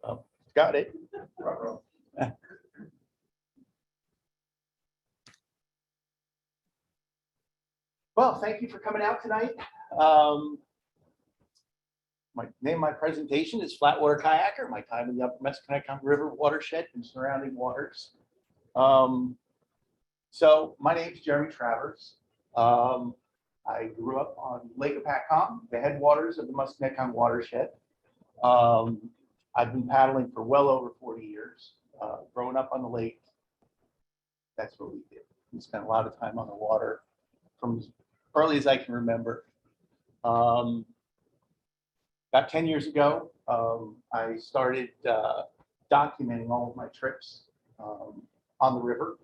Oh, got it. Well, thank you for coming out tonight. My presentation is Flatwater Kayaker, my time in the upper Musconetcong River watershed and surrounding waters. So my name is Jeremy Travers. I grew up on Lake Hopatcong, the headwaters of the Musconetcong Watershed. I've been paddling for well over 40 years. Growing up on the lake, that's what we did. We spent a lot of time on the water from as early as I can remember. About 10 years ago, I started documenting all of my trips on the river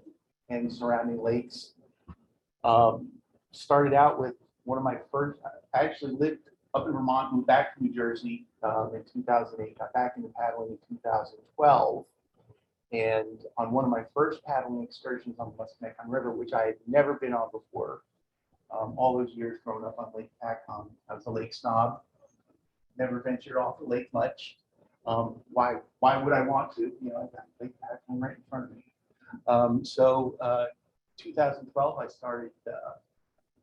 and surrounding lakes. Started out with one of my first, I actually lived up in Vermont, moved back to New Jersey in 2008, got back into paddling in 2012. And on one of my first paddling excursions on the Musconetcong River, which I had never been on before, all those years growing up on Lake Hopatcong, I was a lake snob, never ventured off the lake much. Why would I want to? You know, I got Lake Hopatcong right in front of me. So 2012, I started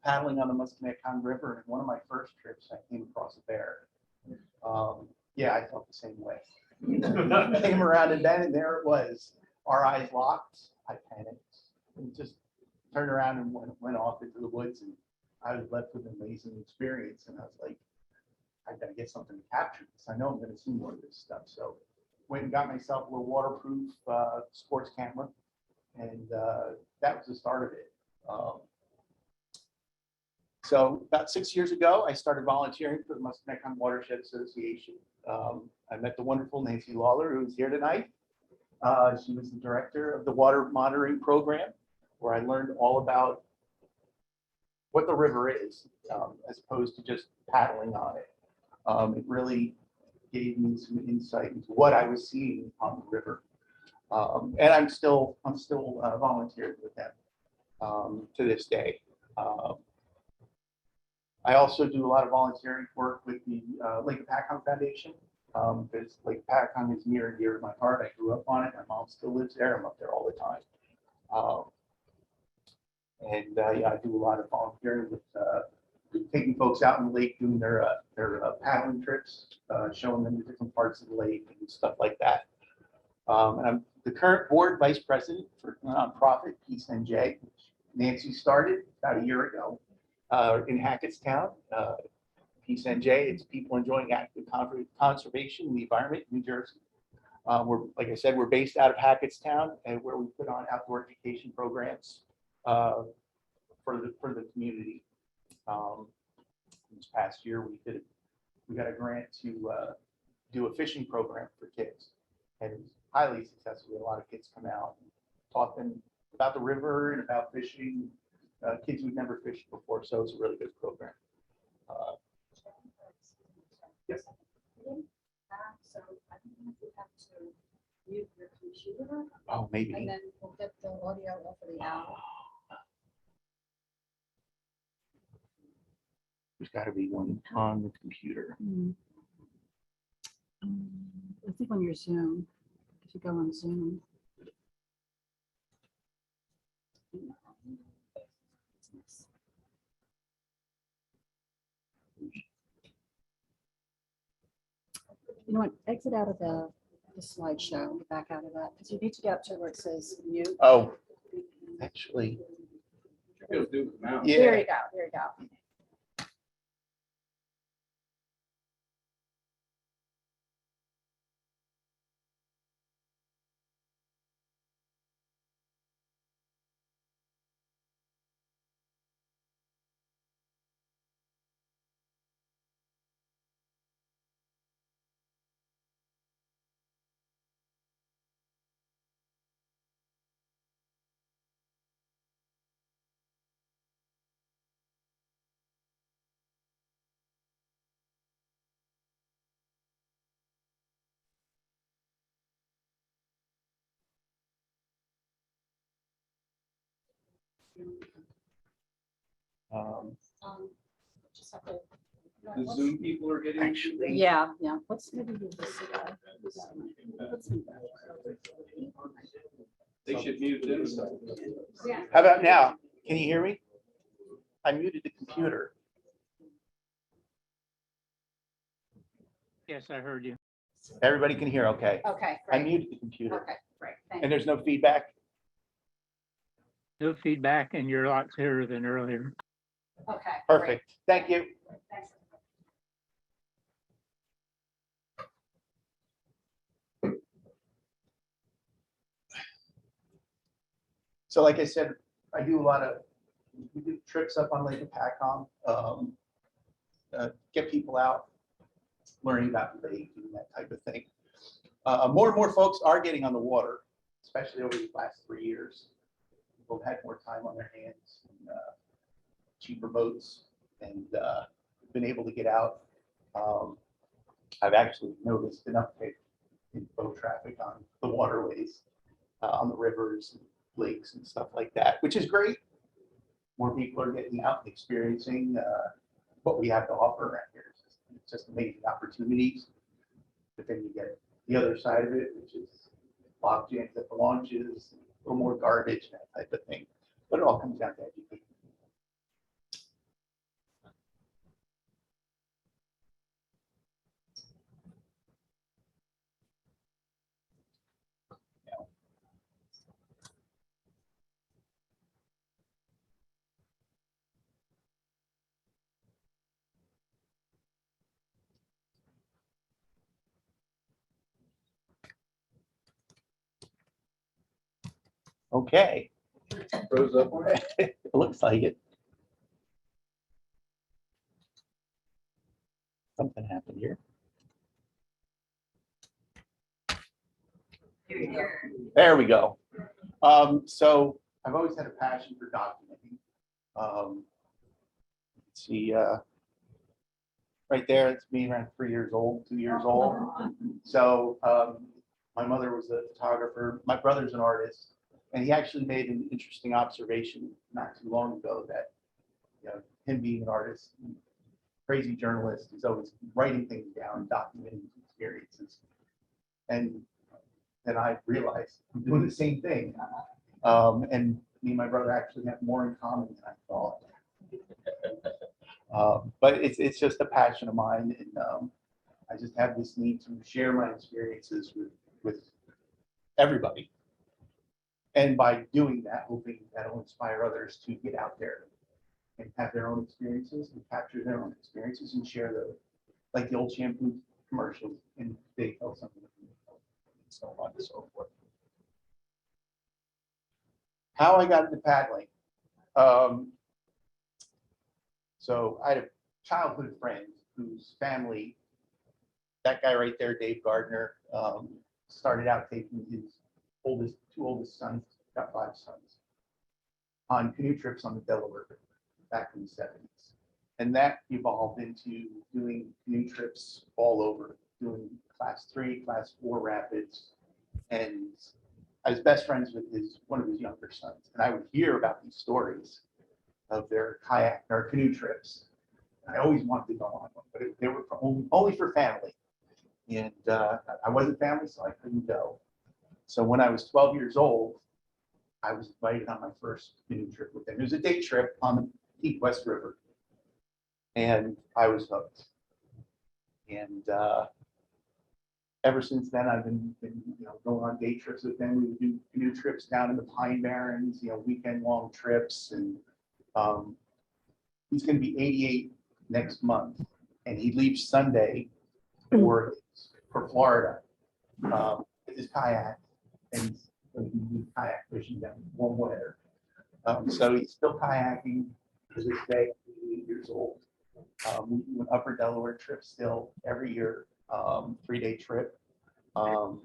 paddling on the Musconetcong River, and one of my first trips, I came across a bear. Yeah, I felt the same way. I came around and then, and there it was. Our eyes locked. I panicked and just turned around and went off into the woods, and I was left with an amazing experience. And I was like, I gotta get something to capture this. I know I'm gonna see more of this stuff. So went and got myself a little waterproof sports camera, and that was the start of it. So about 6 years ago, I started volunteering for the Musconetcong Watershed Association. I met the wonderful Nancy Lawler, who's here tonight. She was the director of the water monitoring program, where I learned all about what the river is, as opposed to just paddling on it. It really gave me some insight into what I was seeing on the river. And I'm still volunteering with them to this day. I also do a lot of volunteering work with the Lake Hopatcong Foundation, because Lake Hopatcong is near and dear to my heart. I grew up on it. My mom still lives there. I'm up there all the time. Yeah, I do a lot of volunteering with taking folks out in the lake, doing their paddling trips, showing them the different parts of the lake and stuff like that. And I'm the current board vice president for a nonprofit, Peace NJ, which Nancy started about a year ago. In Hackettstown, Peace NJ, it's people enjoying active conservation in the environment in New Jersey. Like I said, we're based out of Hackettstown, and where we put on outdoor education programs for the community. This past year, we got a grant to do a fishing program for kids, and it was highly successful. We had a lot of kids come out and taught them about the river and about fishing. Kids who've never fished before, so it's a really good program. Yes. So I don't know if you have to mute your computer. Oh, maybe. And then we'll get the audio over the hour. There's got to be one on the computer. I think on your Zoom, if you go on Zoom. You know what? Exit out of the slideshow, get back out of that, because you need to get up to where it says mute. Oh, actually, It'll do it now. yeah. There you go. There you go. Um, Just have to The Zoom people are getting. Actually. Yeah, yeah. Let's maybe do this. Let's do that. They should mute this. How about now? Can you hear me? I muted the computer. Yes, I heard you. Everybody can hear, okay. Okay, I great. muted the computer. Okay, great. Thank And you. there's no feedback? No feedback and you're a lot clearer than earlier. Okay. great. Perfect. Thank you. Thanks. So like I said, I do a lot of we do trips up on Lake Hopatcong, get people out, learning about the lake and that type of thing. More and more folks are getting on the water, especially over the last 3 years. People have had more time on their hands, and, cheaper boats, and been able to get out. I've actually noticed an uptick in boat traffic on the waterways, on the rivers, and lakes and stuff like that, which is great. More people are getting out and experiencing what we have to offer around here. It's just amazing opportunities. But then you get the other side of it, which is log jams at the launches, a little more garbage, that type of thing. But it all comes down to education. Okay. Froze up on it. It looks like it. Something happened here. There we go. So I've always had a passion for documenting. Let's see, right there, it's me around 3 years old, 2 years old. So my mother was a photographer. My brother's an artist. And he actually made an interesting observation not too long ago that, you know, him being an artist, crazy journalist, he's always writing things down, documenting his experiences. And then I realized I'm doing the same thing. And me and my brother actually have more in common than I thought. But it's just a passion of mine, and I just have this need to share my experiences with everybody. And by doing that, hoping that'll inspire others to get out there and have their own experiences and capture their own experiences and share those, like the old shampoo commercials, and they tell something, and so on and so forth. How I got into paddling. So I had a childhood friend whose family, that guy right there, Dave Gardner, started out taking his two oldest sons, got 5 sons, on canoe trips on the Delaware River back in the 70s. And that evolved into doing canoe trips all over, doing class 3, class 4 rapids. And I was best friends with one of his younger sons. And I would hear about these stories of their kayak or canoe trips. I always wanted to go on one, but they were only for family. And I wasn't family, so I couldn't go. So when I was 12 years old, I was invited on my first canoe trip with them. It was a day trip on the Peak West River. And I was hooked. And ever since then, I've been going on day trips with them. We would do canoe trips down in the Pine Barrens, weekend-long trips. And he's going to be 88 next month, and he leaves Sunday for Florida with his kayak, and he's kayak fishing down warm weather. So he's still kayaking to this day, 88 years old. We do an upper Delaware trip still every year, 3-day trip, and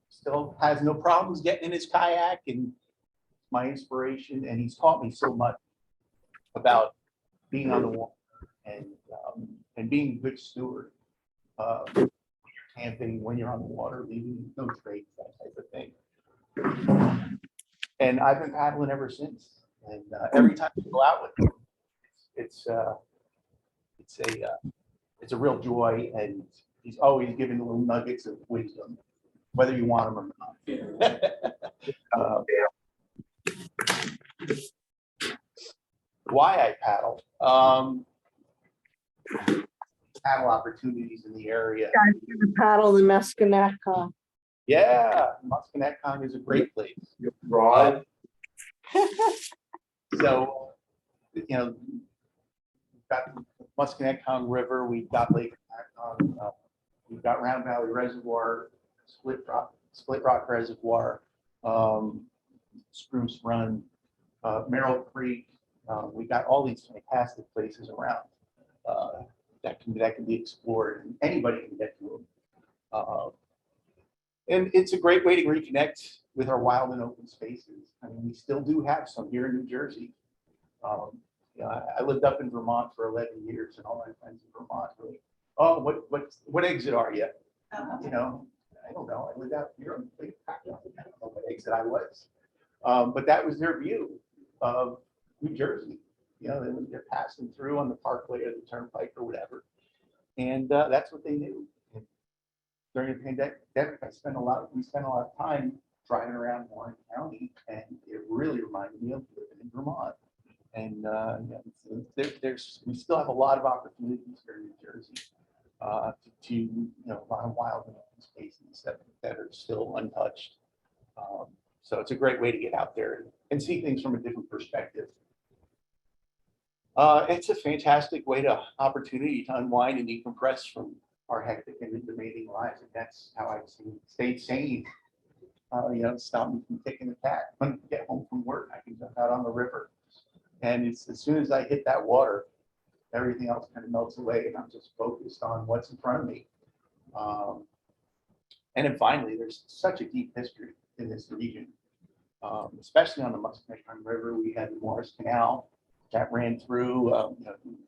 still has no problems getting in his kayak, and my inspiration, and he's taught me so much about being on the water and being a good steward. When you're camping, when you're on the water, leaving no trace, that type of thing. And I've been paddling ever since. And every time we go out with him, it's it's a real joy, and he's always giving little nuggets of wisdom, whether you want them or not. Why I paddle? Paddle opportunities in the area. Paddle the Musconetcong. Yeah, Musconetcong is a great place. Rod. So, you know, we've got the Musconetcong River, we've got Lake Hopatcong, we've got Round Valley Reservoir, Split Rock Reservoir, Spruce Run, Merrill Creek. We got all these fantastic places around that can be explored, and anybody can get to them. And it's a great way to reconnect with our wild and open spaces. I mean, we still do have some here in New Jersey. You know, I lived up in Vermont for 11 years, and all my friends in Vermont were like, "Oh, what exit are you?" You know, I don't know. I lived out here on the Lake Hopatcong. I don't know what exit I was, but that was their view of New Jersey. You know, they're passing through on the Parkway or the Turnpike or whatever, and that's what they knew. And during the pandemic, we spent a lot of time driving around Warren County, and it really reminded me of living in Vermont. And we still have a lot of opportunities here in New Jersey to a lot of wild and open spaces that are still untouched. So it's a great way to get out there and see things from a different perspective. It's a fantastic opportunity to unwind and decompress from our hectic and demanding lives, and that's how I've stayed sane. Stop me from kicking the cat. When I get home from work, I can jump out on the river, and it's as soon as I hit that water, everything else kind of melts away, and I'm just focused on what's in front of me. And then finally, there's such a deep history in this region, especially on the Musconetcong River. We had the Morris Canal that ran through.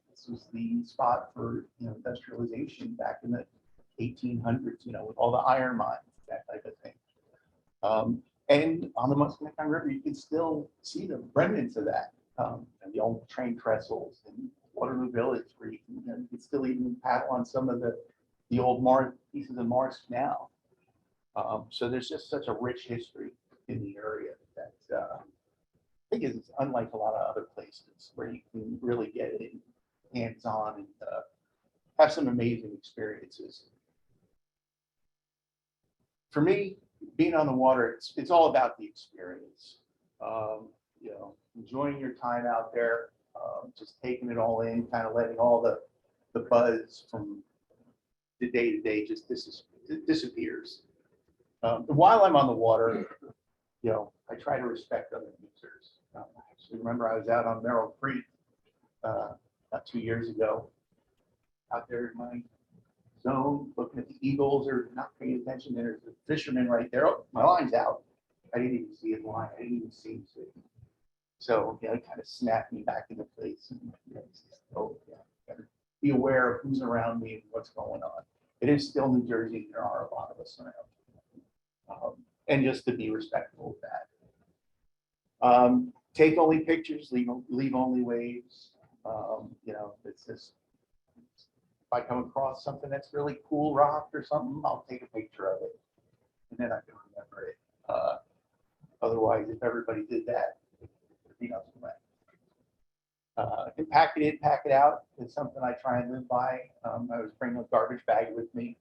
This was the spot for industrialization back in the 1800s. With all the iron mines, that type of thing. And on the Musconetcong River, you can still see the remnants of that. And the old train trestles and Waterloo Village, where you can still even paddle on some of the old pieces of Morris Canal. So there's just such a rich history in the area that I think is unlike a lot of other places where you can really get it hands-on and have some amazing experiences. For me, being on the water, it's all about the experience. Enjoying your time out there, just taking it all in, kind of letting all the buzz from the day-to-day just disappears. While I'm on the water, I try to respect other users. I actually remember I was out on Merrill Creek about 2 years ago, out there in my zone, looking at the eagles or not paying attention. There's a fisherman right there. Oh, my line's out. I didn't even see his line. I didn't even see him sitting. So it kind of snapped me back into place. And gotta be aware of who's around me and what's going on. It is still New Jersey. There are a lot of us around, and just to be respectful of that. Take only pictures. Leave only waves. It's just. If I come across something that's really cool, rock or something, I'll take a picture of it, and then I can remember it. Otherwise, if everybody did that, it'd be nothing left. And pack it in, pack it out is something I try and live by. I was bringing a garbage bag with me.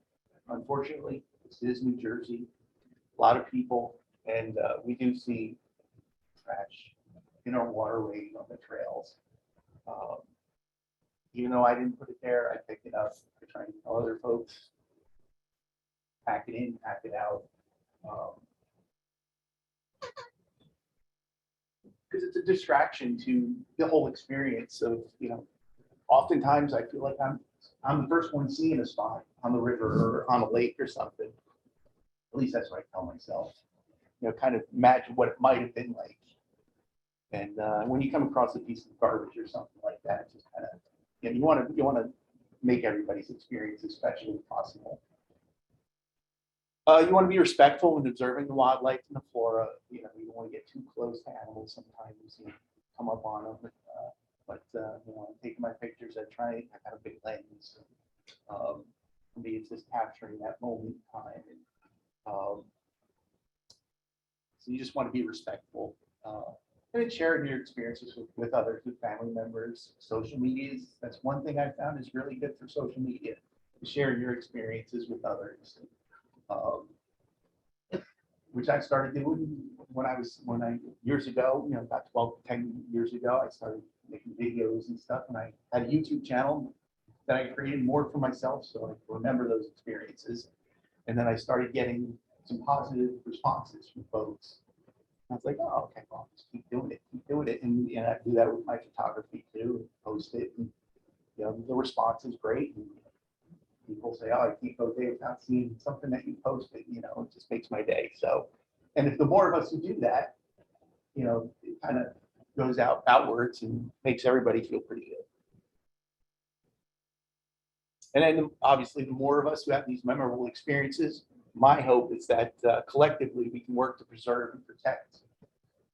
Unfortunately, this is New Jersey. A lot of people, and we do see trash in our waterways, on the trails. Even though I didn't put it there, I picked it up. I try and tell other folks, pack it in, pack it out. Because it's a distraction to the whole experience of, oftentimes I feel like I'm the first one seeing a spot on the river or on a lake or something. At least that's what I tell myself. Kind of imagine what it might have been like. And when you come across a piece of garbage or something like that, it's just kind of, you want to make everybody's experience as special as possible. You want to be respectful when observing the wildlife and the flora. You don't want to get too close to animals. Sometimes you come up on them. But, you know, I'm taking my pictures, I got a big lens. For me, it's just capturing that moment in time. And, so you just want to be respectful. And sharing your experiences with others, with family members. Social media that's one thing I found is really good for social media, to share your experiences with others. Which I started doing years ago, you know, about 10 years ago, I started making videos and stuff, and I had a YouTube channel that I created more for myself, so I could remember those experiences. And then I started getting some positive responses from folks. I was like, oh, okay, well, just keep doing it. And I do that with my photography too, post it. And, you know, the response is great. And people say, oh, I can't go a day without seeing something that you posted, you know, it just makes my day. So, and if the more of us who do that, you know, it kind of goes outwards and makes everybody feel pretty good. And then obviously the more of us who have these memorable experiences, my hope is that collectively we can work to preserve and protect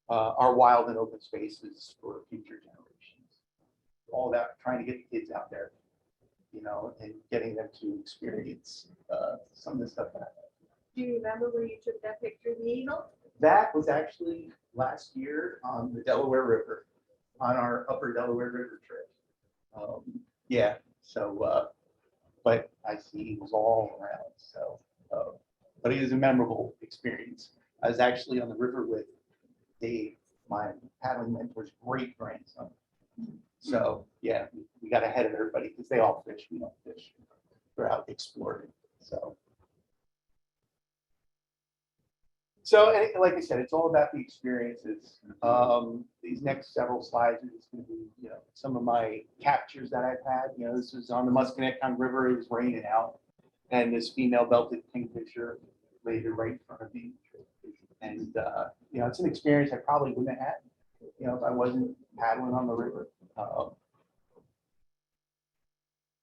our wild and open spaces for future generations. All that trying to get the kids out there, you know, and getting them to experience some of the stuff that Do you remember where you took that picture of the eagle? that was actually last year on the Delaware River, on our upper Delaware River trip. Yeah, so, but I see eagles all around, so, but it is a memorable experience. I was actually on the river with Dave, my paddling mentor's great grandson. So, yeah, we got ahead of everybody because they all fish, we don't fish. We're out exploring, so. So, and like I said, it's all about the experiences. These next several slides are just going to be, you know, some of my captures that I've had. You know, this was on the Musconetcong River. It was raining out, and this female belted kingfisher laid it right in front of me. And you know, it's an experience I probably wouldn't have had, you know, if I wasn't paddling on the river.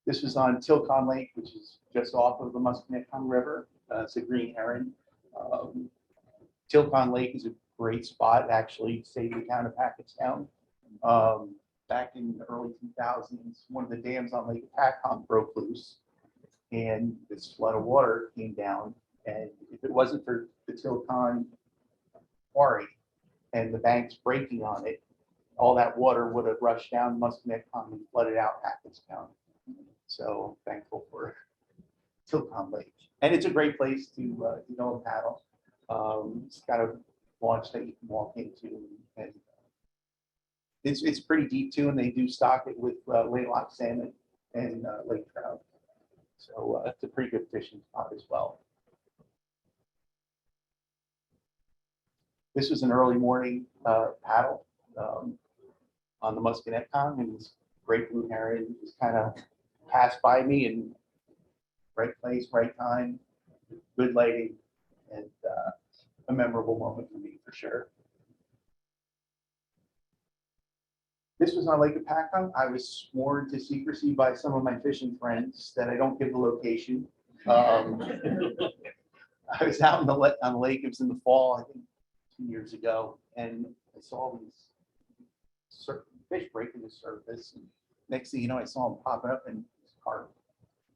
This was on Tilcon Lake, which is just off of the Musconetcong River. It's a green heron. Tilcon Lake is a great spot, actually saved the town of Hopatcong. Back in the early 2000s, one of the dams on Lake Hopatcong broke loose, and this flood of water came down. And if it wasn't for the Tilcon quarry and the banks breaking on it, all that water would have rushed down Musconetcong and flooded out Hopatcong. So thankful for Tilcon Lake, and it's a great place to go and paddle. It's got a launch that you can walk into, and it's pretty deep too, and they do stock it with laylock salmon and lake trout. So it's a pretty good fishing spot as well. This was an early morning paddle on the Musconetcong, and this great blue heron just kind of passed by me, and right place, right time, good lighting, and a memorable moment for me for sure. This was on Lake Hopatcong. I was sworn to secrecy by some of my fishing friends that I don't give the location. I was out on the lake. It was in the fall, I think 2 years ago, and I saw these fish breaking the surface. And next thing you know, I saw them popping up, and carp.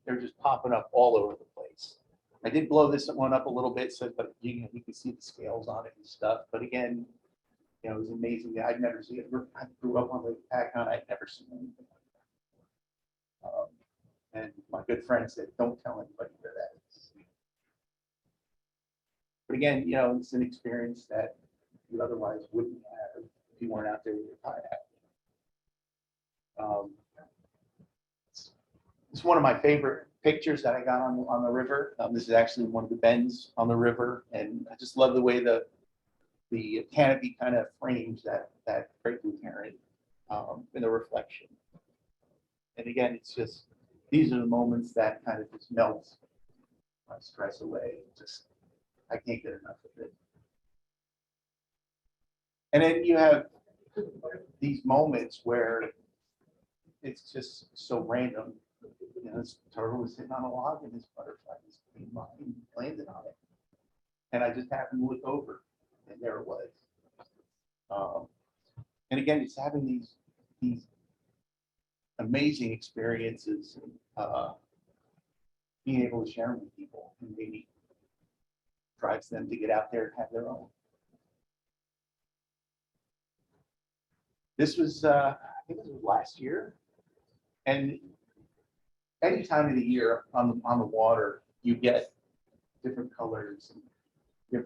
They're just popping up all over the place. I did blow this one up a little bit, so but you can see the scales on it and stuff. But again, you know, it was amazing. I'd never seen it. I grew up on Lake Hopatcong. I'd never seen anything like that. And my good friend said, "Don't tell anybody where that is." But again, you know, it's an experience that you otherwise wouldn't have if you weren't out there with your kayak. It's one of my favorite pictures that I got on the river. This is actually one of the bends on the river, and I just love the way the canopy kind of frames that great blue heron in the reflection. And again, it's just these are the moments that kind of just melts my stress away. Just I can't get enough of it. And then you have these moments where it's just so random. You know, this turtle was sitting on a log and this butterfly just came by and landed on it. And I just happened to look over, and there it was. And again, it's having these amazing experiences, being able to share them with people and maybe drives them to get out there and have their own. This was, I think this was last year. And any time of the year on the water, you get different colors and the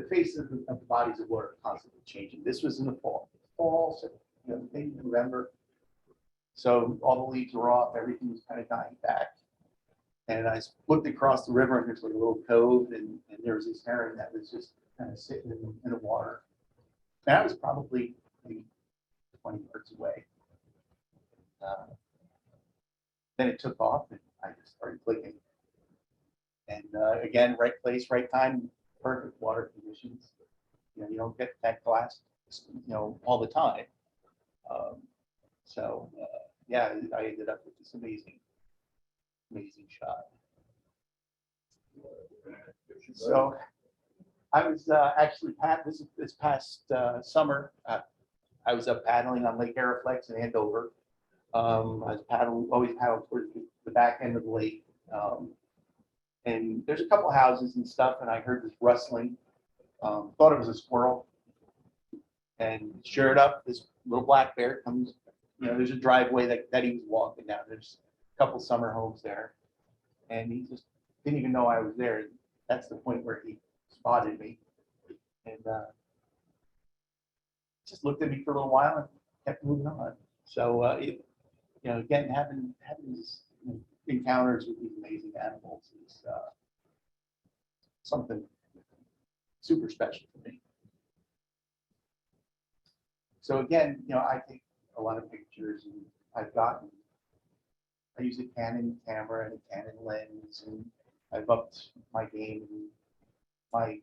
faces of the bodies of water are constantly changing. This was in the fall, so maybe November. So all the leaves were off, everything was kind of dying back. And I looked across the river and there's like a little cove and there was this heron that was just kind of sitting in the water. And I was probably maybe 20 yards away. Then it took off and I just started clicking. And again, right place, right time, perfect water conditions. You don't get that glass, all the time. Yeah, I ended up with this amazing shot. So I was actually this past summer. I was up paddling on Lake Hopatcong in Andover. I was always paddling towards the back end of the lake. And there's a couple houses and stuff, and I heard this rustling. Thought it was a squirrel. And sure enough, this little black bear comes, there's a driveway that he was walking down. There's a couple summer homes there. And he just didn't even know I was there. That's the point where he spotted me. And just looked at me for a little while and kept moving on. So, again, having these encounters with these amazing animals is something super special for me. So again, I take a lot of pictures, and I use a Canon camera and a Canon lens, and I've upped my game in my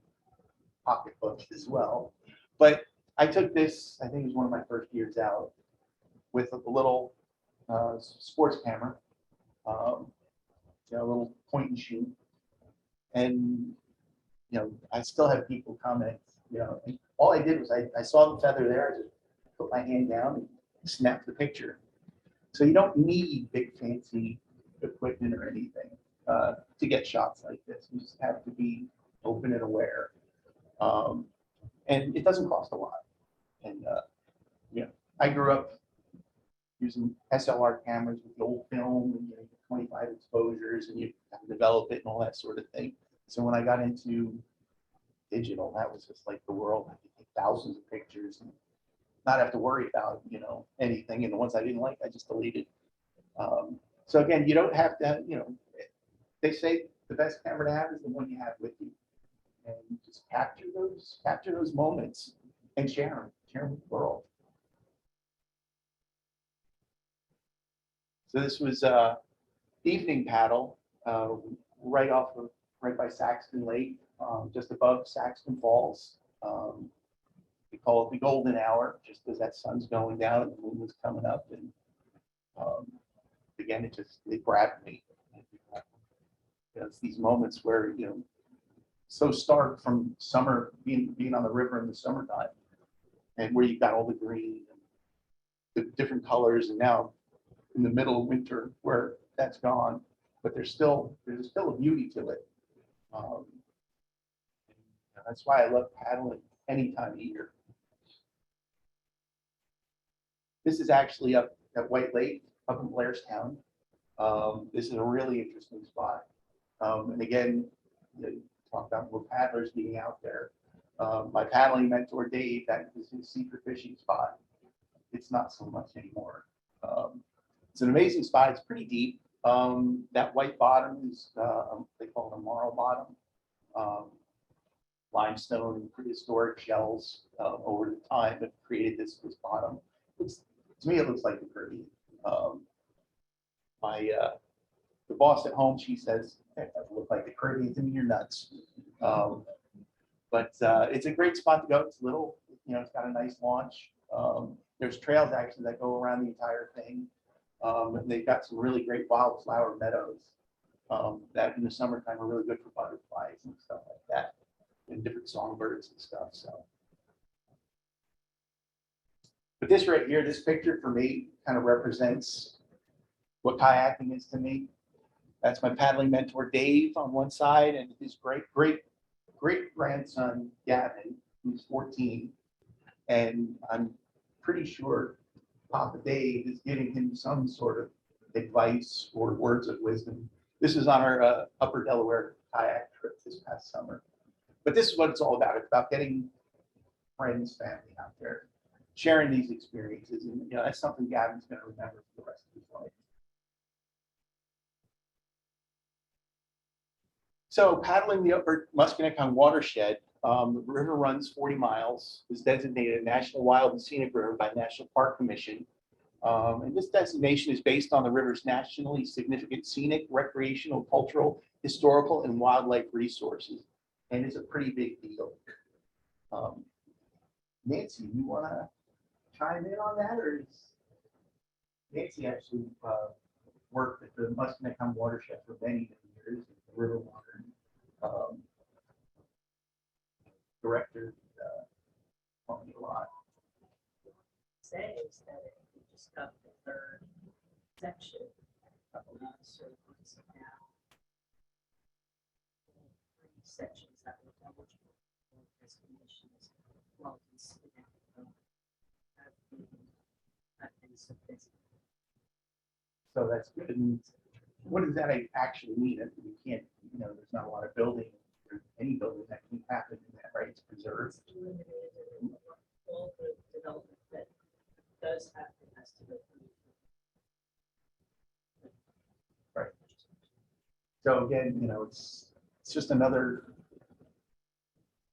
pocketbook as well. But I took this, I think it was one of my first years out, with a little sports camera, a little point and shoot. And, I still have people comment, and all I did was I saw the feather there, I just put my hand down and snapped the picture. So you don't need big fancy equipment or anything to get shots like this. You just have to be open and aware. And it doesn't cost a lot. And I grew up using SLR cameras with the old film and 25 exposures, and you have to develop it and all that sort of thing. So when I got into digital, that was just like the world. I could take thousands of pictures and not have to worry about anything. And the ones I didn't like, I just deleted. So again, you don't have to. They say the best camera to have is the one you have with you, and just capture those moments and share them with the world. So this was evening paddle right by Saxton Lake, just above Saxton Falls. We call it the golden hour, just as that sun's going down and the moon was coming up. And again, it grabbed me. It's these moments where so stark from summer, being on the river in the summertime, and where you've got all the green and the different colors, and now in the middle of winter where that's gone, but there's still a beauty to it. That's why I love paddling any time of year. This is actually up at White Lake, up in Blairstown. This is a really interesting spot. And again, talk about more paddlers being out there. My paddling mentor, Dave, that was his secret fishing spot. It's not so much anymore. It's an amazing spot. It's pretty deep. That white bottom is, they call it a marl bottom. Limestone and prehistoric shells over the time have created this bottom. To me, it looks like the Caribbean. The boss at home, she says, it doesn't look like the Caribbean to me, you're nuts. But it's a great spot to go. It's little, it's got a nice launch. There's trails actually that go around the entire thing. And they've got some really great wildflower meadows that in the summertime are really good for butterflies and stuff like that, and different songbirds and stuff. So But this right here, this picture for me kind of represents what kayaking is to me. That's my paddling mentor, Dave, on one side, and his great grandson, Gavin, who's 14. And I'm pretty sure Papa Dave is giving him some sort of advice or words of wisdom. This is on our Upper Delaware kayak trip this past summer. But this is what it's all about. It's about getting friends, family out there, sharing these experiences. And you know, that's something Gavin's going to remember for the rest of his life. So paddling the Upper Musconetcong Watershed, the river runs 40 miles, is designated a National Wild and Scenic River by the National Park Commission. And this designation is based on the river's nationally significant scenic, recreational, cultural, historical, and wildlife resources. And it's a pretty big deal. Nancy, you want to chime in on that? Or is Nancy actually worked at the Musconetcong Watershed for many years, the river water director, taught me a lot. Say is that we just got the third section a couple months or months now. Three sections that were eligible for designations. Well, I've been so busy. So that's good. And what does that actually mean? That we can't, you know, there's not a lot of building, or any building that can happen in that, right? It's preserved. All the development that does happen has to go through. Right. So again, you know, it's just another,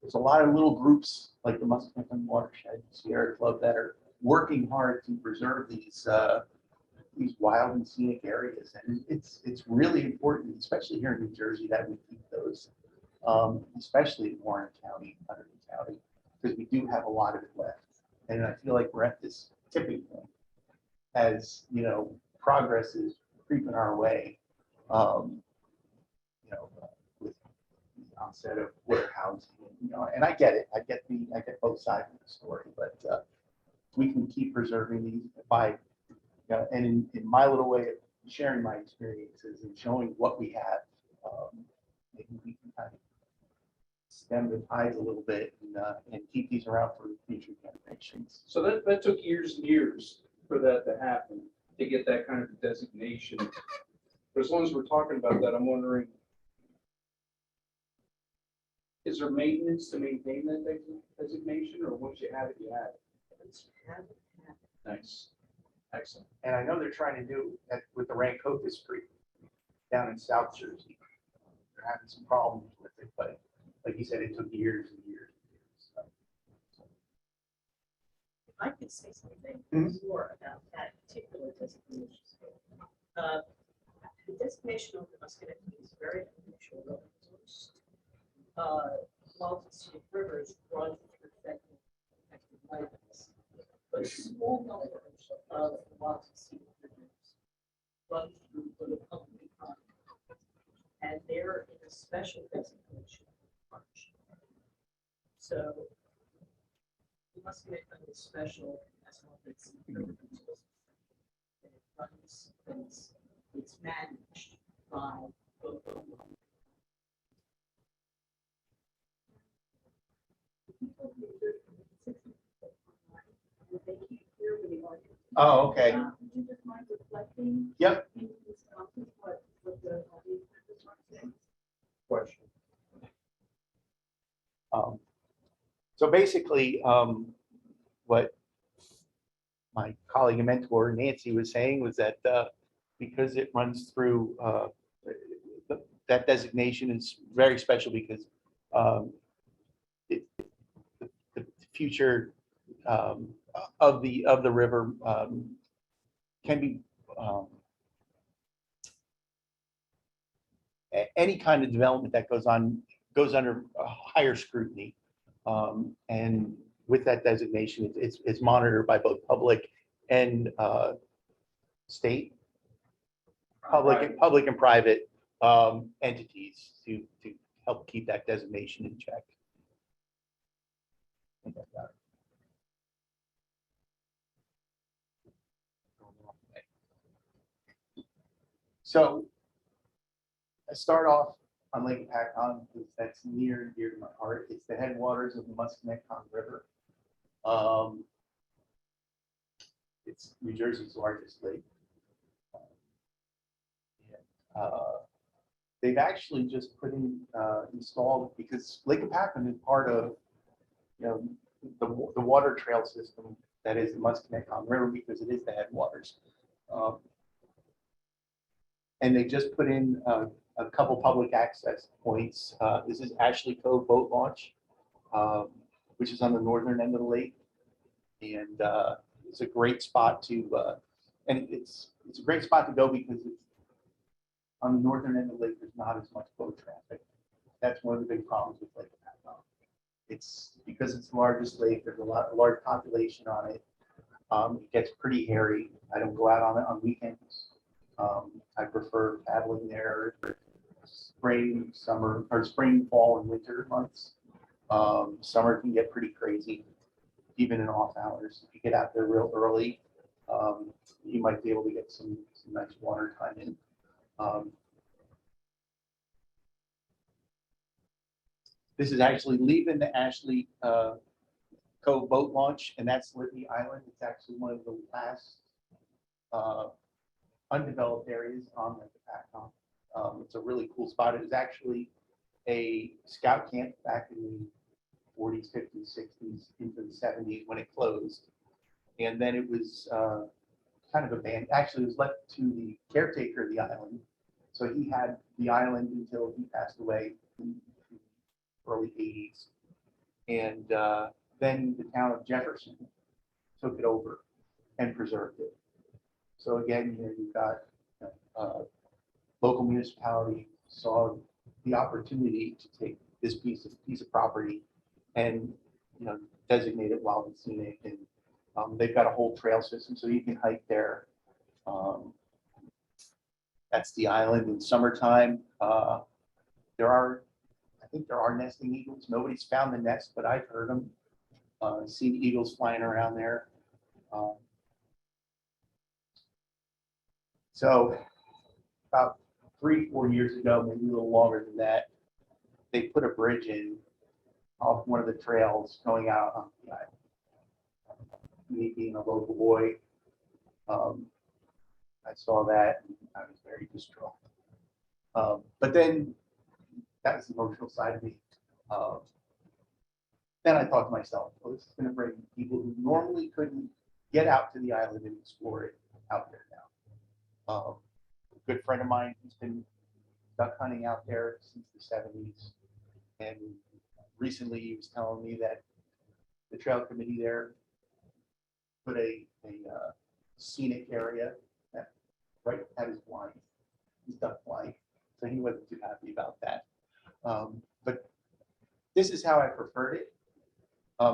there's a lot of little groups like the Musconetcong Watershed, Sierra Club that are working hard to preserve these wild and scenic areas. And it's really important, especially here in New Jersey, that we keep those, especially in Warren County, Hunterdon County, because we do have a lot of it left. And I feel like we're at this tipping point as, you know, progress is creeping our way, you know, with the onset of warehousing, you know, and I get it. I get both sides of the story, but we can keep preserving these by, and in my little way of sharing my experiences and showing what we have, maybe we can kind of stem the tides a little bit and keep these around for future generations. So that took years and years for that to happen, to get that kind of designation. But as long as we're talking about that, I'm wondering, is there maintenance to maintain that designation, or once you have it, you have it? Nice. Excellent. And I know they're trying to do that with the Rancocas Creek down in South Jersey. They're having some problems with it, but like you said, it took years and years. If I could say something more about that particular designation. The designation of the Musconetcong is very unusual. Multitude of rivers run through affected lands, but a small number of multitude rivers run through the public economy, and they're in a special designation. So the Musconetcong is special as well as it's managed by local. Oh, okay. Would you just mind reflecting? Yep. In responses, what the audience members want to say? Question. So basically, what my colleague and mentor Nancy was saying was that because it runs through, that designation is very special because the future of the river can be any kind of development that goes under higher scrutiny. And with that designation, it's monitored by both public and state, public and private entities to help keep that designation in check. I think I got it. So I start off on Lake Hopatcong because that's near and dear to my heart. It's the headwaters of the Musconetcong River. It's New Jersey's largest lake. They've actually just put in, installed, because Lake Hopatcong is part of, you know, the water trail system that is the Musconetcong River, because it is the headwaters. And they just put in a couple public access points. This is Ashley Cove Boat Launch, which is on the northern end of the lake. And it's a great spot to, and it's a great spot to go because it's on the northern end of the lake, there's not as much boat traffic. That's one of the big problems with Lake Hopatcong. It's because it's the largest lake, there's a large population on it. It gets pretty hairy. I don't go out on it on weekends. I prefer paddling there spring, summer, or spring, fall, and winter months. Summer can get pretty crazy, even in off hours. If you get out there real early, you might be able to get some nice water time in. This is actually leaving the Ashley Cove Boat Launch, and that's Lippy Island. It's actually one of the last undeveloped areas on Lake Hopatcong. It's a really cool spot. It was actually a scout camp back in the 40s, 50s, 60s, into the 70s when it closed. And then it was kind of abandoned. Actually, it was left to the caretaker of the island. So he had the island until he passed away in the early 80s. And then the town of Jefferson took it over and preserved it. So again, you know, you've got local municipality saw the opportunity to take this piece of property and, you know, designate it wild and scenic. And they've got a whole trail system, so you can hike there. That's the island in summertime. I think there are nesting eagles. Nobody's found the nest, but I've heard them. Seen eagles flying around there. So about 3-4 years ago, maybe a little longer than that, they put a bridge in off one of the trails going out on the island. Me being a local boy, I saw that and I was very distraught. But then that was the emotional side of me. Then I thought to myself, well, this is going to bring people who normally couldn't get out to the island and explore it out there now. A good friend of mine who's been duck hunting out there since the 70s. And recently he was telling me that the trail committee there put a scenic area that right at his blind, his duck blind. So he wasn't too happy about that. But this is how I preferred it.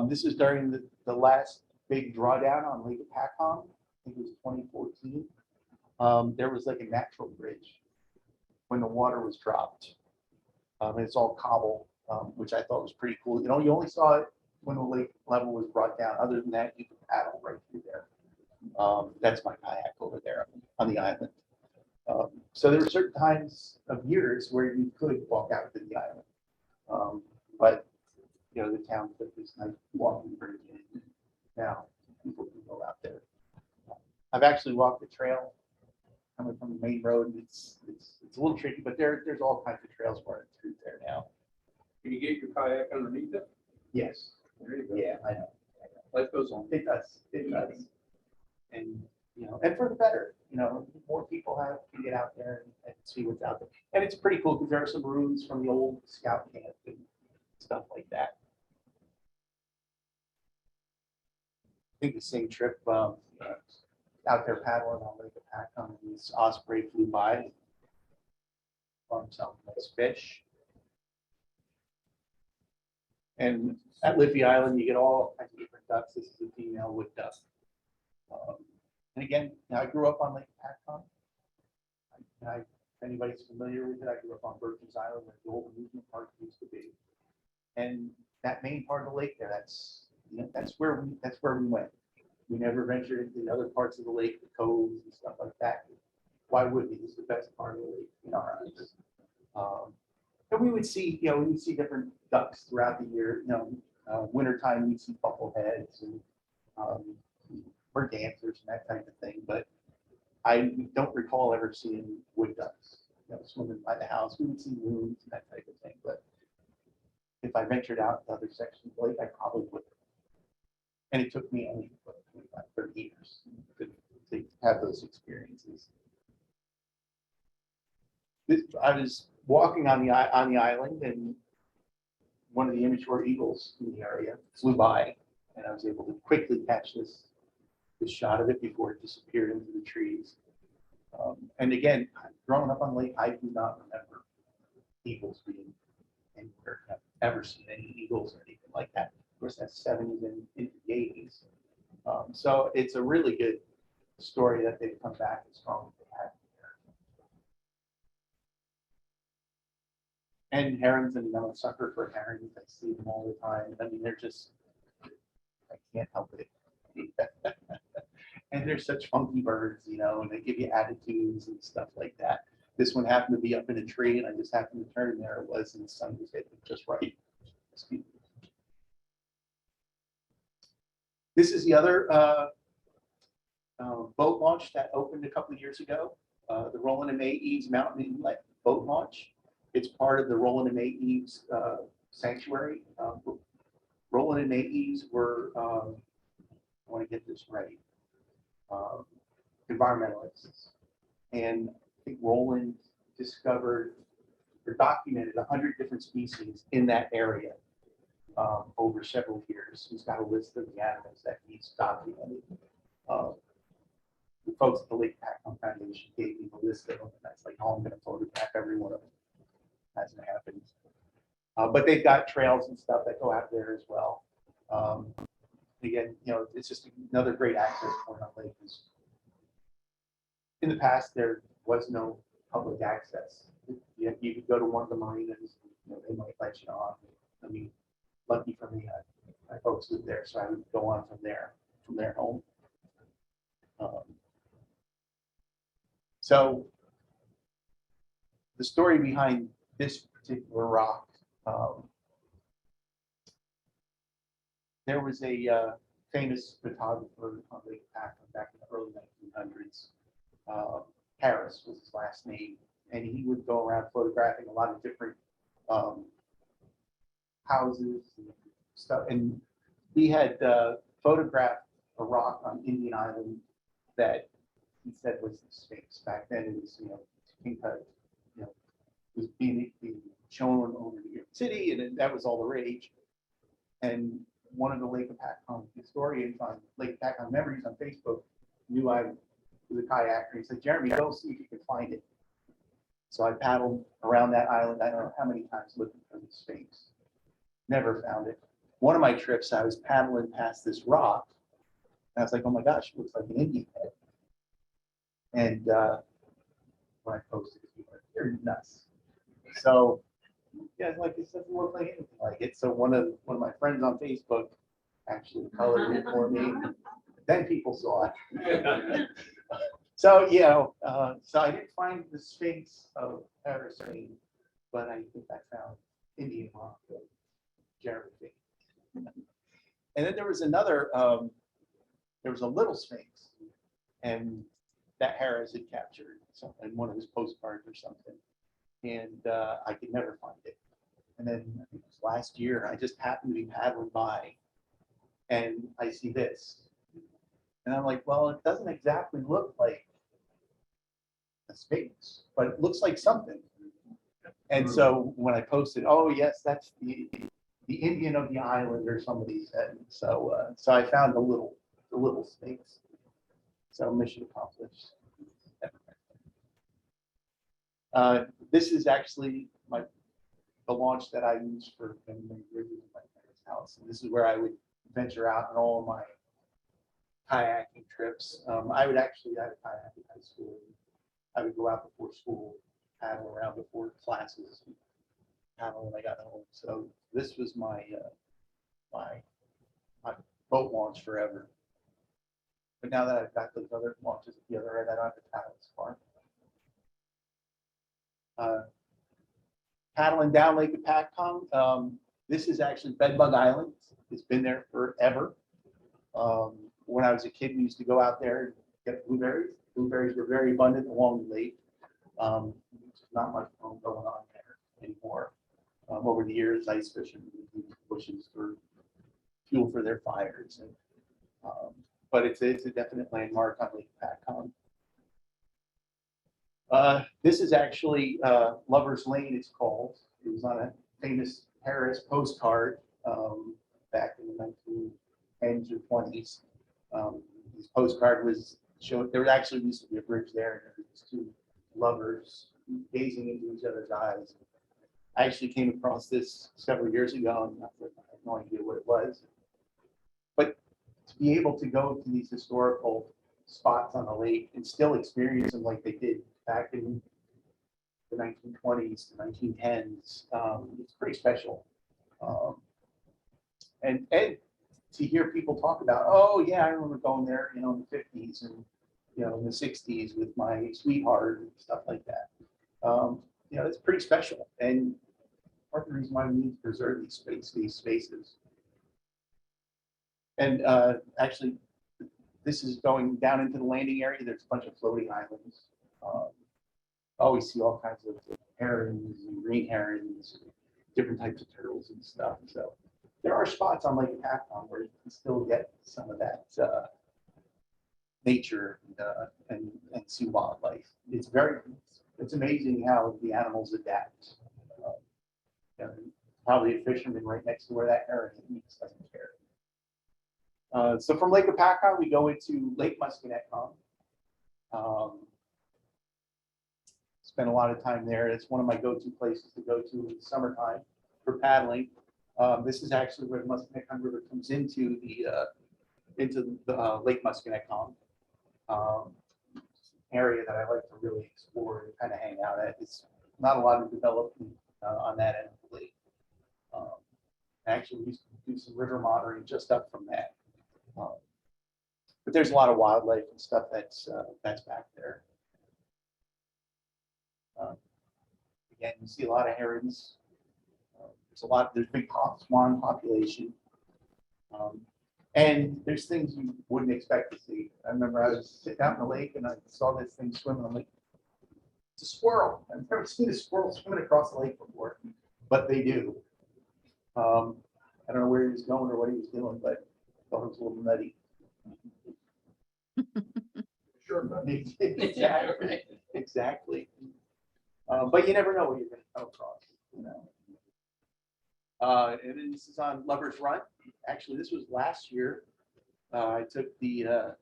This is during the last big drawdown on Lake Hopatcong. I think it was 2014. There was like a natural bridge when the water was dropped. And it's all cobble, which I thought was pretty cool. You know, you only saw it when the lake level was brought down. Other than that, you could paddle right through there. That's my kayak over there on the island. So there were certain times of years where you could walk out to the island. But, you know, the town put this nice walking bridge in. Now people can go out there. I've actually walked the trail coming from the main road. It's a little tricky, but there's all kinds of trails running through there now. Can you get your kayak underneath it? Yes. There you go. Yeah, I know. Life goes on. It does. It does. And, you know, and for the better, you know, more people can get out there and see what's out there. And it's pretty cool because there are some ruins from the old scout camp and stuff like that. I think the same trip out there paddling on Lake Hopatcong, this osprey flew by on some nice fish. And at Liffey Island, you get all kinds of different ducks. This is a female wood duck. And again, I grew up on Lake Hopatcong. If anybody's familiar with it, I grew up on Birches Island, where the old amusement park used to be. And that main part of the lake there, that's where we went. We never ventured into the other parts of the lake, the coves and stuff like that. why would we? This is the best part of the lake in our eyes. And we would see, you know, we would see different ducks throughout the year. You know, wintertime we'd see bubbleheads and mergansers and that type of thing. But I don't recall ever seeing wood ducks, you know, swimming by the house. We would see loons and that type of thing. But if I ventured out to other sections of the lake, I probably would. And it took me only 25, 30 years to have those experiences. I was walking on the island, and one of the immature eagles in the area flew by, and I was able to quickly catch this shot of it before it disappeared into the trees. And again, growing up on the lake, I do not remember eagles being anywhere. I've never seen any eagles or anything like that. Of course, that's 70s and into the 80s. So it's a really good story that they've come back as strong as they have. And herons, and I'm a sucker for herons. I see them all the time. I mean, they're just, I can't help it. And they're such funky birds, you know, and they give you attitudes and stuff like that. This one happened to be up in a tree, and I just happened to turn, and there it was, and the sun was hitting just right. This is the other boat launch that opened a couple of years ago, the Roland and May Eves Mountain Inlet boat launch. It's part of the Roland and May Eves sanctuary. Roland and May Eves were, I want to get this right, environmentalists. And I think Roland discovered or documented 100 different species in that area over several years. He's got a list of the animals that he's documented. The folks at the Lake Hopatcong Foundation gave me the list of them, and that's like, oh, I'm going to photograph every one of them. Hasn't happened. But they've got trails and stuff that go out there as well. Again, you know, it's just another great access point on Lake. In the past, there was no public access. You could go to one of the marinas, you know, they might let you on. I mean, lucky for me, my folks lived there, so I would go on from their home. So the story behind this particular rock, there was a famous photographer on Lake Hopatcong back in the early 1900s. Harris was his last name, and he would go around photographing a lot of different houses and stuff. And he had photographed a rock on Indian Island that he said was the Sphinx. Back then, it was, you know, king cut, you know, was being shown over New York City, and that was all the rage. And one of the Lake Hopatcong historians on Lake Hopatcong Memories on Facebook knew I was a kayaker. He said, Jeremy, go see if you can find it. So I paddled around that island, I don't know how many times, looking for the Sphinx. Never found it. One of my trips, I was paddling past this rock, and I was like, oh my gosh, it looks like an Indian head. And when I posted it, people were like, you're nuts. So yeah, like, it doesn't look like anything like it. So one of my friends on Facebook actually colored it for me. Then people saw it. So, you know, so I didn't find the Sphinx of Travers, but I think I found Indian rock of Jeremy. And then there was another, there was a little Sphinx, and that Harris had captured in one of his postcards or something. And I could never find it. And then I think it was last year, I just happened to be paddling by, and I see this. And I'm like, well, it doesn't exactly look like a Sphinx, but it looks like something. And so when I posted, oh yes, that's the Indian of the island, or somebody said. So so I found the little Sphinx. So mission accomplished. This is actually the launch that I used for many years in my parents' house. And this is where I would venture out on all of my kayaking trips. I would actually kayak in high school. I would go out before school, paddle around before classes, paddle when I got home. So this was my boat launch forever. But now that I've got those other launches at the other end, I don't have to paddle as far. Paddling down Lake Hopatcong. This is actually Bedbug Island. It's been there forever. When I was a kid, we used to go out there and get blueberries. Blueberries were very abundant along the lake. There's not much going on there anymore. Over the years, ice fishing bushes for fuel for their fires. And, but it's a definite landmark on Lake Hopatcong. This is actually Lover's Lane, it's called. It was on a famous Paris postcard back in the 1910s or 20s. This postcard was showed, there actually used to be a bridge there, and there was two lovers gazing into each other's eyes. I actually came across this several years ago, and I have no idea what it was. But to be able to go to these historical spots on the lake and still experience them like they did back in the 1920s, the 1910s, it's pretty special. And to hear people talk about, oh yeah, I remember going there, in the 50s and in the 60s with my sweetheart and stuff like that. It's pretty special, and part of the reason why we need to preserve these spaces. And actually, this is going down into the landing area. There's a bunch of floating islands. Always see all kinds of herons and green herons, different types of turtles and stuff. So there are spots on Lake Hopatcong where you can still get some of that nature and see wildlife. It's amazing how the animals adapt. Probably a fisherman right next to where that heron eats doesn't care. So from Lake Hopatcong, we go into Lake Musconetcong. Spend a lot of time there. It's one of my go-to places to go to in the summertime for paddling. This is actually where the Musconetcong River comes into the Lake Musconetcong area that I like to really explore and kind of hang out at. It's not a lot of development on that end of the lake. Actually, we used to do some river monitoring just up from that. But there's a lot of wildlife and stuff that's back there. Again, you see a lot of herons. There's big swan population. And there's things you wouldn't expect to see. I remember I was sitting out in the lake and I saw this thing swimming. I'm like, it's a squirrel. I've never seen a squirrel swimming across the lake before, but they do. I don't know where he was going or what he was doing, but I thought it was a little nutty. Sure, exactly. But you never know what you're going to come across, And then this is on Lover's Run. Actually, this was last year. I took the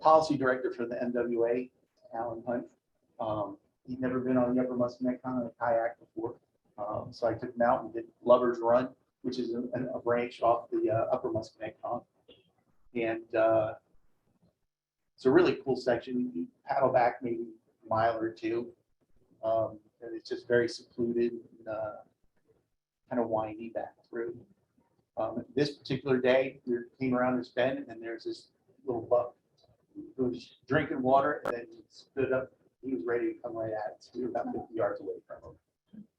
policy director for the MWA, Alan Hunt. He'd never been on the Upper Musconetcong on a kayak before. So I took him out and did Lover's Run, which is a branch off the Upper Musconetcong. And it's a really cool section. You paddle back maybe a mile or two. And it's just very secluded and kind of windy back through. This particular day, we came around this bend and there's this little buck who was drinking water and then stood up. He was ready to come right at us. We were about 50 yards away from him.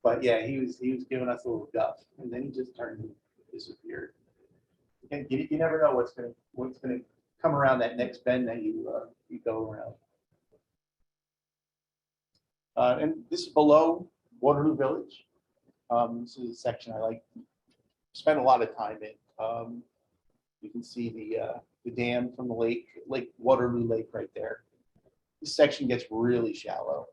But yeah, he was giving us a little guff, and then he just turned and disappeared. And you never know what's gonna come around that next bend that you go around. And this is below Waterloo Village. This is a section I like to spend a lot of time in. You can see the dam from the lake, Waterloo Lake right there. This section gets really shallow.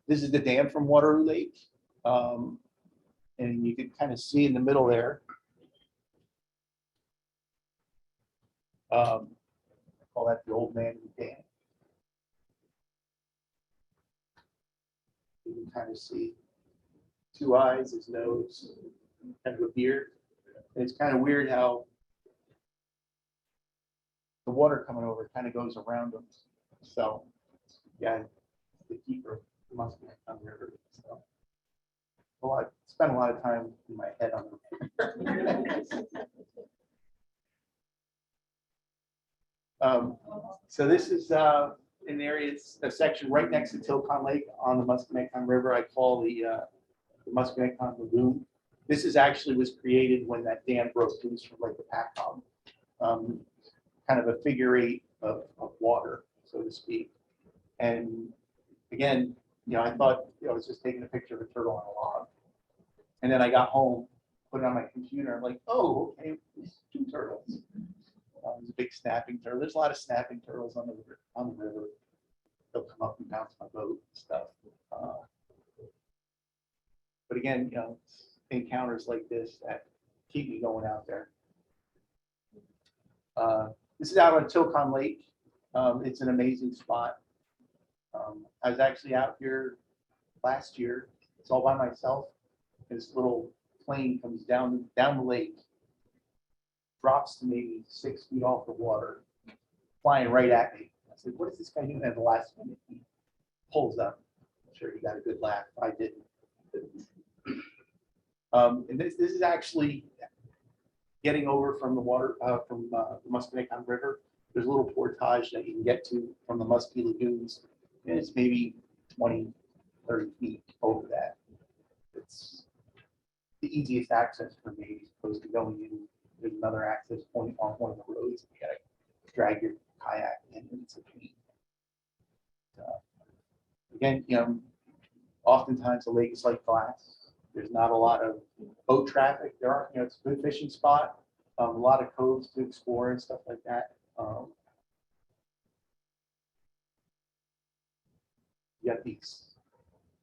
This is the dam from Waterloo Lake. And you can kind of see in the middle there. I call that the old man dam. You can kind of see two eyes, his nose, kind of a beard. And it's kind of weird how the water coming over kind of goes around them. So, yeah, the keeper of the Musconetcong River. So, spent a lot of time in my head on them. So this is an area, it's a section right next to Tilcon Lake on the Musconetcong River. I call the Musconetcong Lagoon. This is actually was created when that dam broke loose from Lake Hopatcong. Kind of a figure eight of water, so to speak. And again, I thought I was just taking a picture of a turtle on a log. And then I got home, put it on my computer. I'm like, oh, okay, it's 2 turtles. There's a big snapping turtle. There's a lot of snapping turtles on the river. They'll come up and bounce my boat and stuff. But again, encounters like this that keep me going out there. This is out on Tilcon Lake. It's an amazing spot. I was actually out here last year. It's all by myself. This little plane comes down the lake, drops to maybe 6 feet off the water, flying right at me. I said, "What is this guy doing?" At the last minute, he pulls up. I'm sure he got a good laugh. I didn't. And this is actually getting over from the water from the Musconetcong River. There's a little portage that you can get to from the Muskie Lagoons, and it's maybe 20, 30 feet over that. It's the easiest access for me, as opposed to going in. There's another access point on one of the roads. You gotta drag your kayak in, and it's a pain. Again, oftentimes the lake is like glass. There's not a lot of boat traffic. There are, it's a good fishing spot. A lot of coves to explore and stuff like that. You got these,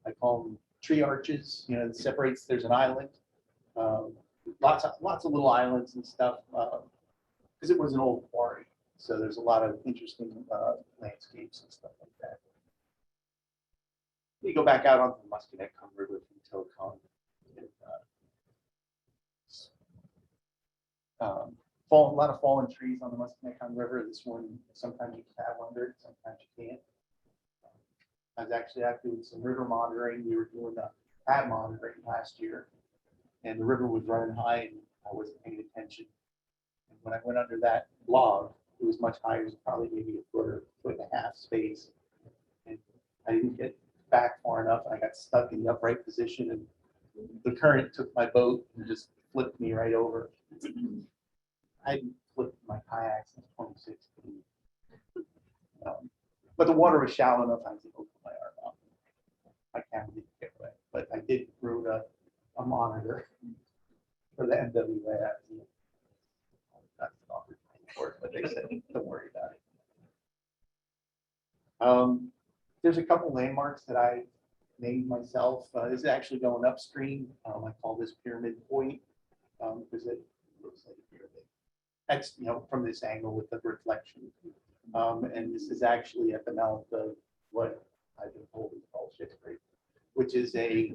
I call them tree arches. That separates. There's an island. Lots of little islands and stuff. Because it was an old quarry, so there's a lot of interesting landscapes and stuff like that. You go back out onto the Musconetcong River from Tilcon. A lot of fallen trees on the Musconetcong River. This one, sometimes you can paddle under it, sometimes you can't. I was actually out doing some river monitoring. We were doing the pad monitoring last year, and the river was running high, and I wasn't paying attention. And when I went under that log, it was much higher. It was probably maybe a foot and a half space, and I didn't get back far enough. I got stuck in the upright position, and the current took my boat and just flipped me right over. I hadn't flipped my kayak since 2016. But the water was shallow enough, I could open my arm out. My camera didn't get wet, but I did root a monitor for the MWA. That's an awkward thing for it, but they said, don't worry about it. There's a couple landmarks that I named myself. This is actually going upstream. I call this Pyramid Point because it looks like a pyramid. That's from this angle with the reflection. And this is actually at the mouth of what I've been told is called Shit's Creek, which is a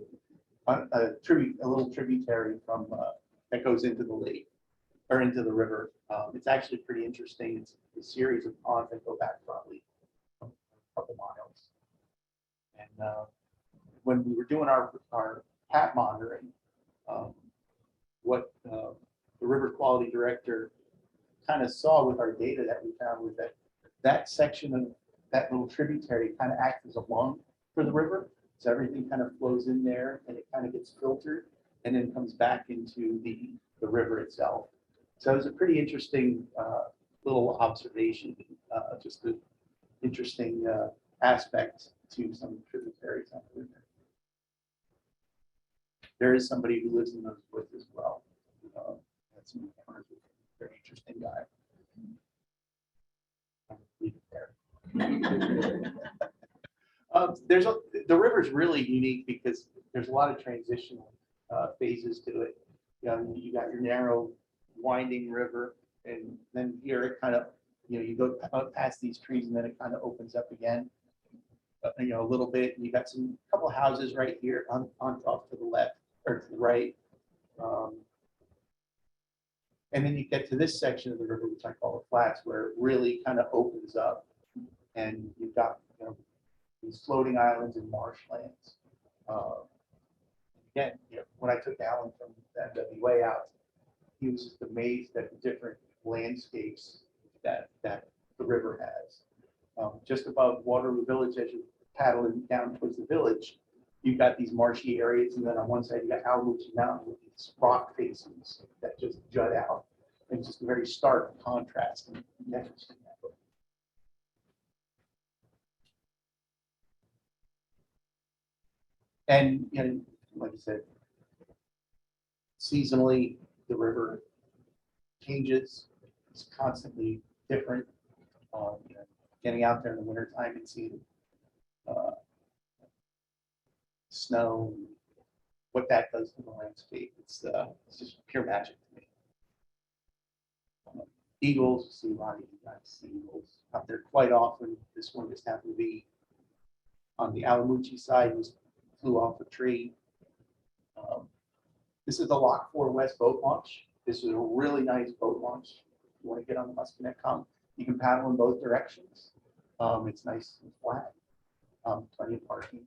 little tributary from that goes into the lake or into the river. It's actually pretty interesting. It's a series of ponds that go back probably a couple miles. And when we were doing our PAT monitoring, what the river quality director kind of saw with our data that we found was that section of that little tributary kind of acts as a lung for the river. So everything kind of flows in there and it kind of gets filtered and then comes back into the river itself. So it was a pretty interesting little observation, just an interesting aspect to some tributaries on the river. There is somebody who lives in those woods as well. That's some encounters with a very interesting guy. I'll leave it there. The river is really unique because there's a lot of transitional phases to it. You got your narrow, winding river, and then here it kind of, you go past these trees, and then it kind of opens up again, a little bit. And you got some couple houses right here on top to the left or to the right. And then you get to this section of the river, which I call the flats, where it really kind of opens up, and you've got these floating islands and marshlands. Again, when I took Alan from the MWA out, he was just amazed at the different landscapes that the river has. just above Waterloo Village as you're paddling down towards the village, you've got these marshy areas, and then on one side you got Alamucci Mountain with these rock faces that just jut out. It's just a very stark contrast. And you've never seen that before. And, you know, like I said, seasonally, the river changes. It's constantly different. You know, getting out there in the wintertime and seeing uh, snow, what that does to the landscape. It's just pure magic to me. Eagles, see a lot of nice eagles out there quite often. This one just happened to be on the Alamucci side, was flew off a tree. This is the Lock 4 West boat launch. This is a really nice boat launch. If you want to get on the Musconetcong, you can paddle in both directions. It's nice and flat, plenty of parking.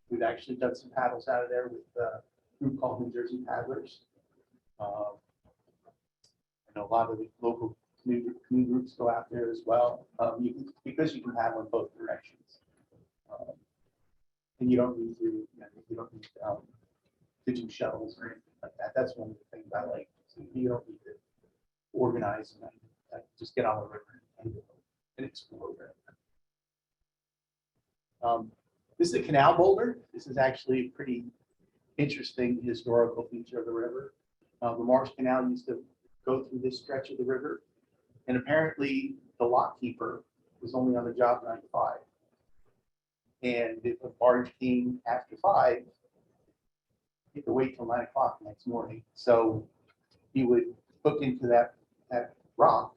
We've actually done some paddles out of there with a group called New Jersey Paddlers. I know a lot of the local canoe groups go out there as well. Because you can paddle in both directions. And you don't need to, you don't need to do shuttles or anything like that. That's one of the things I like. So you don't need to organize and just get on the river and explore. This is a canal boulder. This is actually a pretty interesting historical feature of the river. The Marsh Canal used to go through this stretch of the river, and apparently the lock keeper was only on the job 9 to 5. And if a barge came after 5, you had to wait till 9 o'clock the next morning. So he would hook into that rock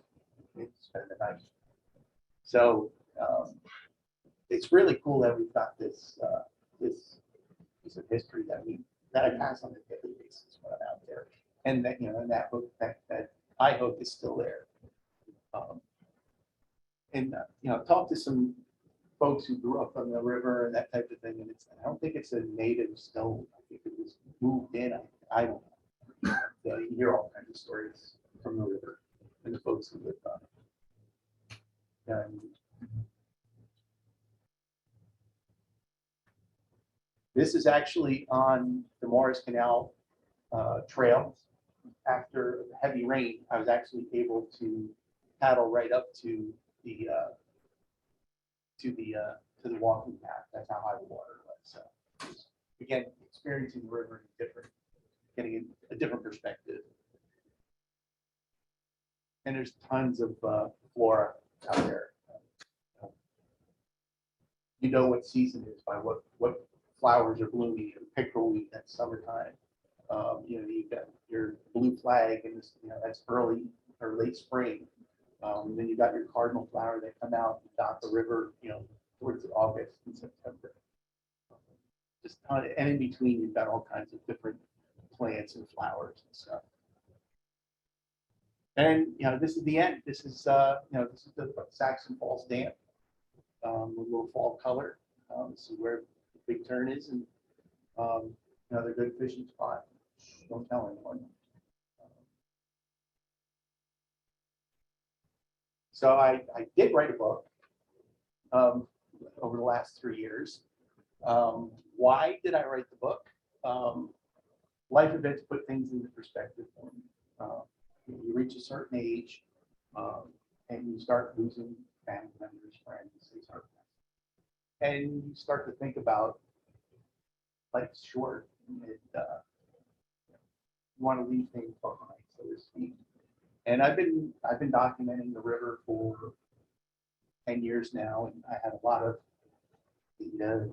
and spend the night. So it's really cool that we've got this this piece of history that I pass on a daily basis when I'm out there, and that and that book that I hope is still there. And talk to some folks who grew up on the river and that type of thing, and I don't think it's a native stone. I think it was moved in. I don't know. You hear all kinds of stories from the river and the folks who lived on it. And this is actually on the Morris Canal trail. After heavy rain, I was actually able to paddle right up to the walking path. That's how high the water was. So again, experiencing the river in getting a different perspective. And there's tons of flora out there. You know what season is by what flowers are blooming. Pickerelweed, that's summertime. You've got your blue flag, and that's early or late spring. Then you got your cardinal flower that come out and dot the river, towards August and September. And in between, you've got all kinds of different plants and flowers and stuff. And this is the end. This is the Saxon Falls Dam, a little fall color. This is where the big turn is, and another good fishing spot. Don't tell anyone. So I did write a book over the last 3 years. Why did I write the book? Life events put things into perspective for me. You reach a certain age, and you start losing family members, friends, and you start to think about life's short, and you want to leave things behind, so to speak. And I've been documenting the river for 10 years now, and I had a lot of data,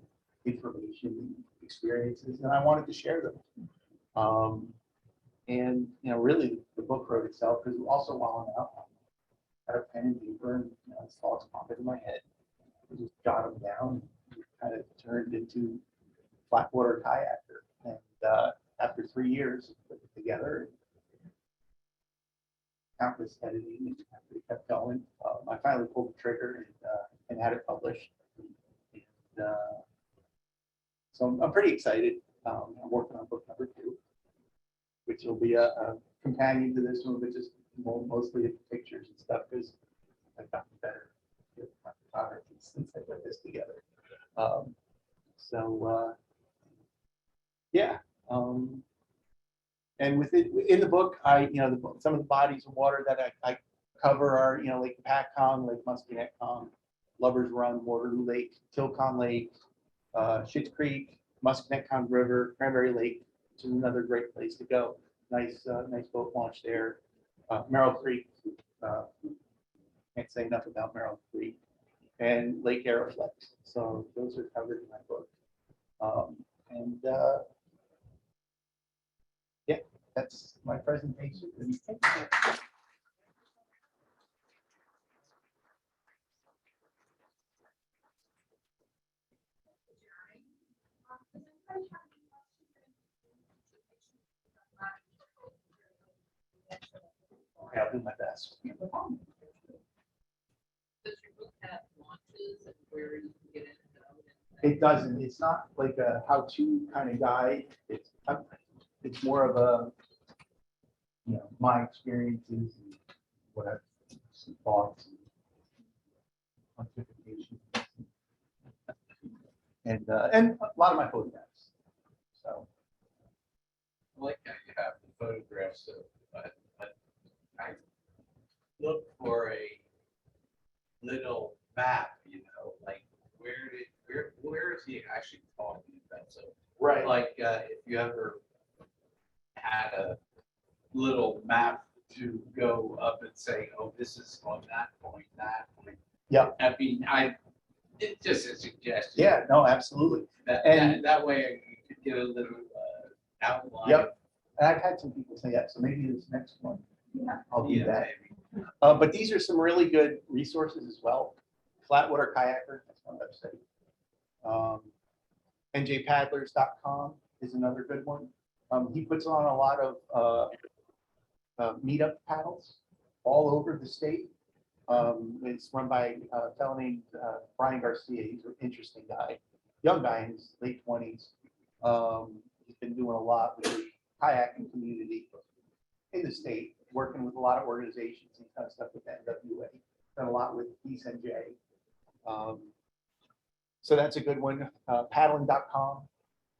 information, and experiences, and I wanted to share them. And really, the book wrote itself because also while I'm out, I had a pen and paper, and thoughts pop into my head. I just jot them down, and kind of turned into Blackwater Kayaker. And after 3 years, put it together. Countless editing, and after it kept going, I finally pulled the trigger and had it published. And, so I'm pretty excited. I'm working on book number 2, which will be a companion to this one, but just mostly pictures and stuff, because I've gotten better good photography since I put this together. So yeah. And in the book, some of the bodies of water that I cover are, Lake Hopatcong, Lake Musconetcong, Lover's Run, Waterloo Lake, Tilcon Lake, Schitt's Creek, Musconetcong River, Cranberry Lake, which is another great place to go. Nice boat launch there. Merrill Creek, can't say enough about Merrill Creek, and Lake Aeroflex. So those are covered in my book. Yeah, that's my presentation. Okay, I'll do my best. Does your book have launches and where you can get in and out? It doesn't. It's not like a how-to kind of guide. It's more of a, my experiences and what I've some thoughts and pontification. And a lot of my photographs. So I like how you have the photographs of, but I look for a little map, like where is he actually talking about? So right. like if you ever had a little map to go up and say, oh, this is on that point. Yeah. I mean, it's just a suggestion. Yeah. No. Absolutely. That way you could get a little outline. Yep. And I've had some people say that. So maybe this next one, I'll do that. Maybe. But these are some really good resources as well. Flatwater Kayaker, that's one website. NJpaddlers.com is another good one. He puts on a lot of meetup paddles all over the state. It's run by a fellow named Brian Garcia. He's an interesting guy, young guy in his late 20s. He's been doing a lot with the kayaking community in the state, working with a lot of organizations and kind of stuff with NWA. Done a lot with East NJ. So that's a good one. Paddling.com.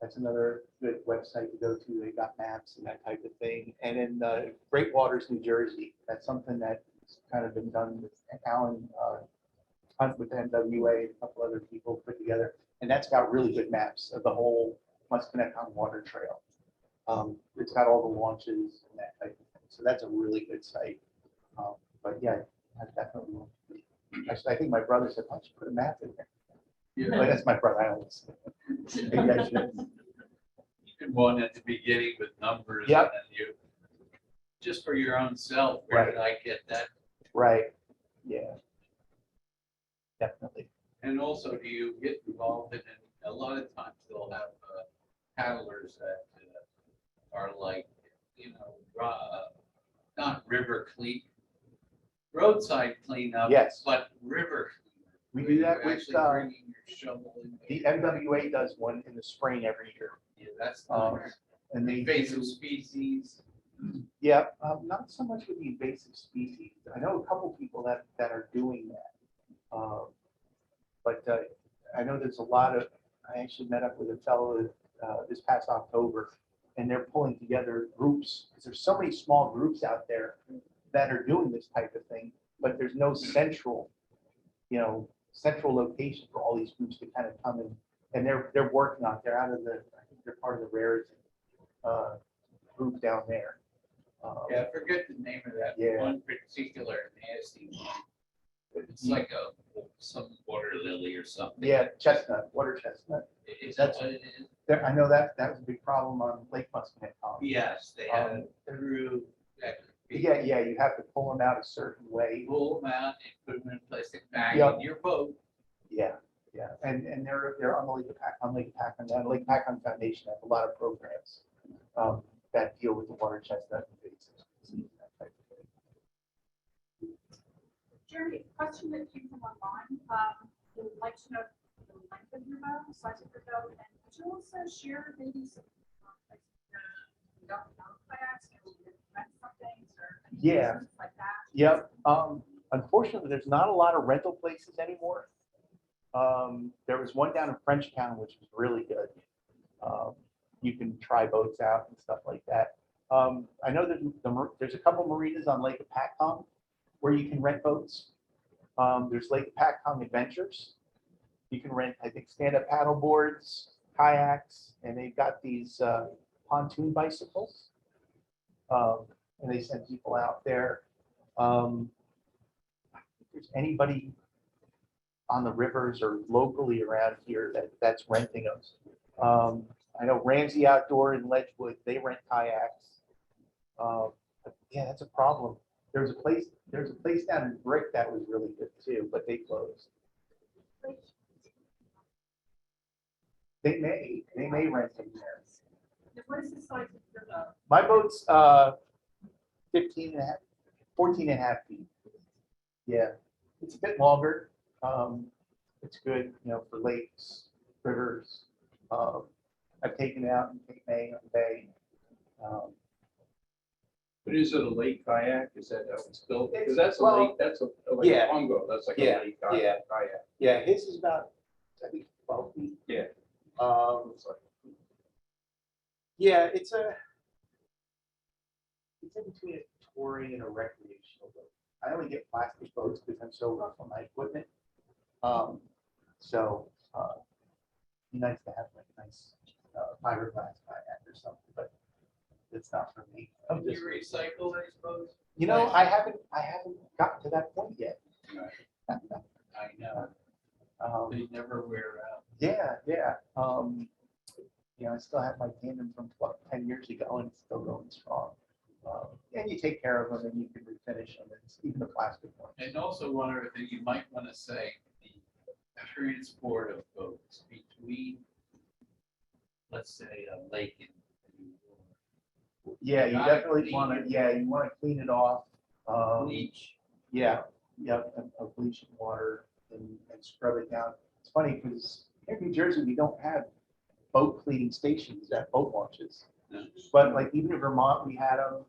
That's another good website to go to. They got maps and that type of thing. And then Great Waters, New Jersey. That's something that's kind of been done with Alan Hunt with NWA, a couple other people put together. And that's got really good maps of the whole Musconetcong Water Trail. It's got all the launches and that type of thing. So that's a really good site. But yeah, I definitely want to. Actually, I think my brother said, why don't you put a map in there? Yeah. But that's my brother. I don't listen. Maybe I should. Even one at the beginning with numbers. Yep. And then you, just for your own self, where Right. did I get that? Right. Yeah. Definitely. And also, do you get involved in, a lot of times they'll have paddlers that are like, not river clean, roadside cleanup. Yes. But river. We where do that you're with actually bringing your shovel in. the MWA does one in the spring every year. Yeah, that's Um, nice. And they Invasive do, species. yeah, not so much with the invasive species. I know a couple people that are doing that. But I know there's a lot of, I actually met up with a fellow this past October, and they're pulling together groups, because there's so many small groups out there that are doing this type of thing, but there's no central location for all these groups to kind of come in, and they're working on it. They're out of the, I think they're part of the Raritan group down there. Yeah, I forget the name of that Yeah. one particular nasty one. It's like some water lily or something. Yeah, chestnut, water chestnut. Is that what it is? I know that was a big problem on Lake Musconetcong. Yes, they had a through. Yeah, you have to pull them out a certain way. Pull them out and put them in a plastic bag Yep. in your boat. Yeah, and they're on the Lake Hopatcong, and Lake Hopatcong Foundation has a lot of programs that deal with the water chestnut invasive species, that type of thing. Jerry, question that came from online, would like to know the length of your boat, size of your boat, and could you also share maybe some, like, you don't know kayaks, you rent some things or any Yeah. resources like that? Yep. Unfortunately, there's not a lot of rental places anymore. There was one down in Frenchtown, which was really good. You can try boats out and stuff like that. I know there's a couple marinas on Lake Hopatcong where you can rent boats. There's Lake Hopatcong Adventures. You can rent, I think, stand-up paddle boards, kayaks, and they've got these pontoon bicycles. And they send people out there. If there's anybody on the rivers or locally around here that's renting them. I know Ramsey Outdoor in Ledgewood, they rent kayaks. But yeah, that's a problem. There's a place down in Brick that was really good too, but they closed. They may rent them there. What is the size of your boat? My boat's 15 and a half, 14 and a half feet. Yeah, it's a bit longer. It's good, for lakes, rivers. I've taken it out in Cape May on the bay. But is it a lake kayak? Is that how it's built? Because It's- that's a well, lake, that's like yeah. a Congo, that's like Yeah, a lake yeah. kayak. Yeah, his is about, I think, 12 feet. Yeah. Yeah, it's in between a touring and a recreational boat. I only get plastic boats because I'm so rough on my equipment. Be nice to have like a nice fiberglass kayak or something, but it's not for me. I'm Do just, you recycle, I suppose? I haven't gotten to that point yet. I know, Um, they never wear out. Yeah. I still have my tandem from 10 years ago and it's still going strong. And you take care of them and you can refinish them, and even the plastic ones. And also one other thing you might want to say, the transport of boats between, let's say, a lake and Yeah, you Gotta definitely clean want it. to, you want to clean it off. beach. Yeah, a bleaching water and scrub it down. It's funny because in New Jersey, we don't have boat cleaning stations at boat launches. No. But like even in Vermont, we had them.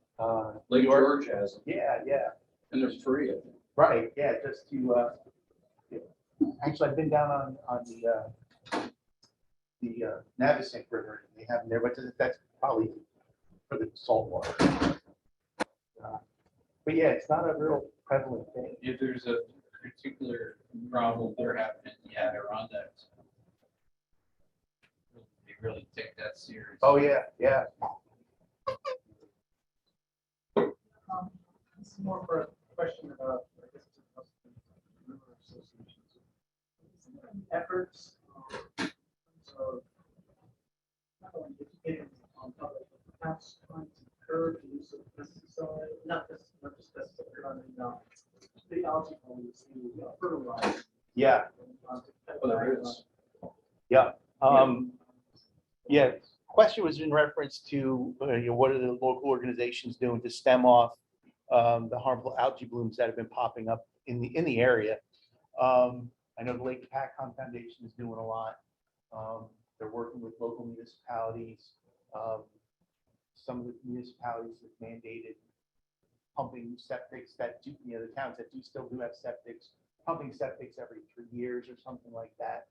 Lake New York- George has them, Yeah. and they're free, I think. Right, yeah, just to, actually, I've been down on the Navesink River, and they have them there, but that's probably for the salt water. But yeah, it's not a real prevalent thing. If there's a particular problem they're having in the Adirondacks, they really take that serious. Oh, yeah. This is more for a question about, I guess, it's about the river associations. Is there any efforts, so not only educating on public, but perhaps trying to curb the use of pesticide, not just pesticide, I mean, the algae blooms, the fertilizer. Yeah. Oh, there is. Yeah, question was in reference to, what are the local organizations doing to stem off the harmful algae blooms that have been popping up in the area. I know the Lake Hopatcong Foundation is doing a lot. They're working with local municipalities. Some of the municipalities have mandated pumping septics that do, the towns that still do have septics, pumping septics every 3 years or something like that.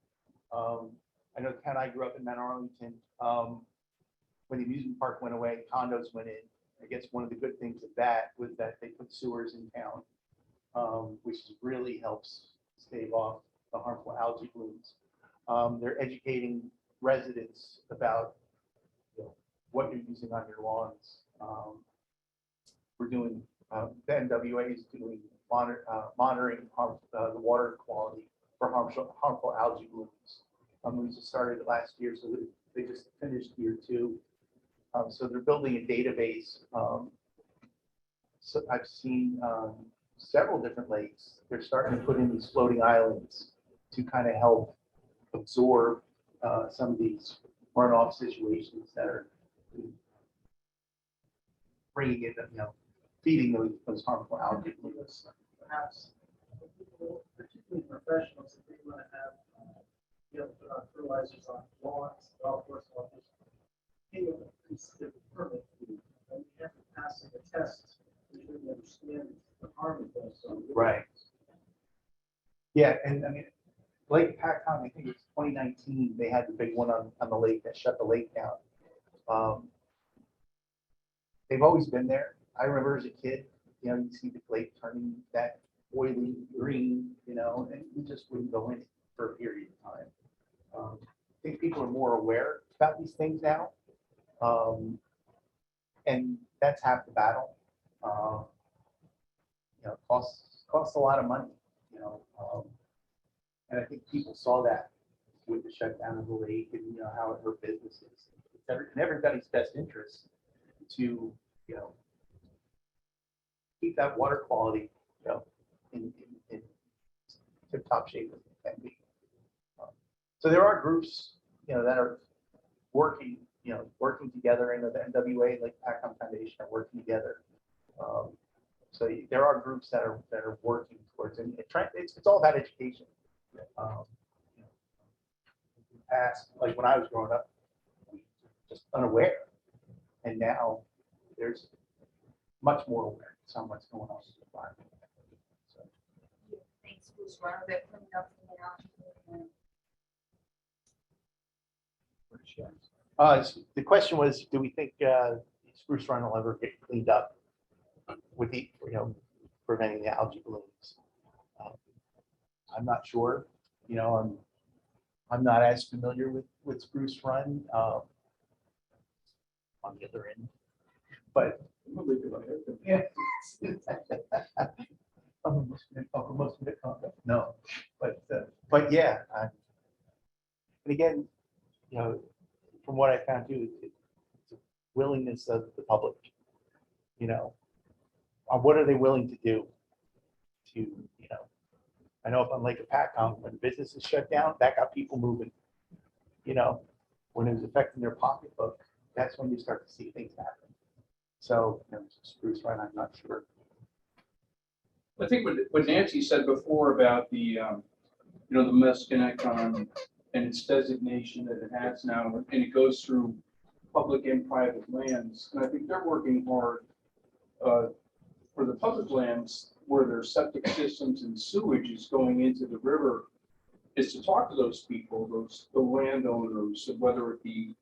I know the town I grew up in, Mount Arlington, when the amusement park went away, condos went in. I guess one of the good things of that was that they put sewers in town, which really helps stave off the harmful algae blooms. They're educating residents about what you're using on your lawns. We're doing, the NWA is doing monitoring the water quality for harmful algae blooms. We just started it last year, so they just finished year 2. So they're building a database. So I've seen several different lakes. They're starting to put in these floating islands to kind of help absorb some of these runoff situations that are bringing in, feeding those harmful algae blooms. Perhaps people, particularly professionals, if they want to have, put on fertilizers on lawns, golf course lawns, permit fee, and you have to pass a test really understand the harm it does. Right. Yeah, and I mean, Lake Hopatcong, I think it's 2019, they had the big one on the lake that shut the lake down. They've always been there. I remember as a kid, you see the lake turning that oily green, and we just wouldn't go in it for a period of time. I think people are more aware about these things now. And that's half the battle. Costs a lot of money, and I think people saw that with the shutdown of the lake and how it hurt businesses. It's in everybody's best interest to keep that water quality in tip-top shape as it can be. So there are groups that are working together, and the NWA, like Hopatcong Foundation, are working together. So there are groups that are working towards it. It's all about education. Past, like when I was growing up, just unaware, and now there's much more awareness on what's going on in the environment. So, Thanks, Bruce, for that coming up the question was, do we think Spruce Run will ever get cleaned up with the preventing the algae blooms? I'm not sure. I'm not as familiar with Spruce Run on the other end, but yeah. No, but yeah. And again, from what I found too, it's a willingness of the public. What are they willing to do to, I know up on Lake Hopatcong, when businesses shut down, that got people moving. When it was affecting their pocketbook, that's when you start to see things happen. So, Spruce Run, I'm not sure. I think what Nancy said before about the Musconetcong and its designation that it has now, and it goes through public and private lands. And I think they're working hard for the public lands where their septic systems and sewage is going into the river, is to talk to those people, the landowners, whether it be,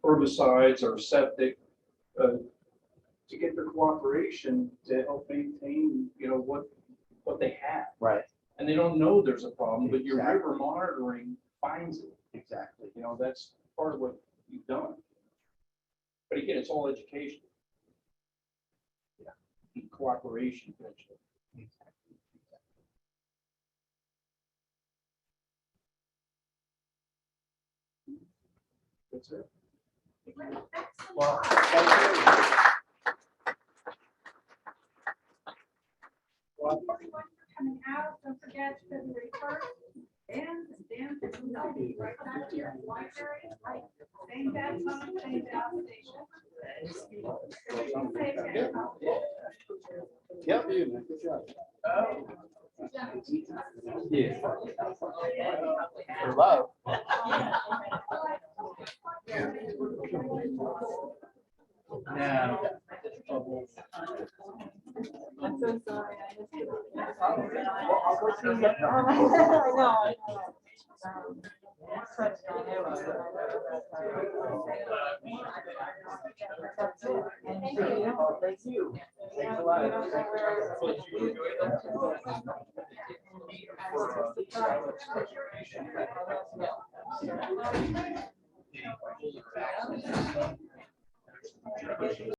herbicides or septic, to get their cooperation to help maintain, what they have. Right. And they don't know there's a problem, but your Exactly. river monitoring finds it. Exactly. That's part of what you've done. But again, it's all education. Yeah. And cooperation eventually. Exactly. That's it. Well, thank you. Well, everyone for coming out, don't forget February 1st, Dan will be right back here in the library, right? Same bad time, same bad station. Yep. For love. Now. I'm so sorry. Thank you. Thanks a lot. I know.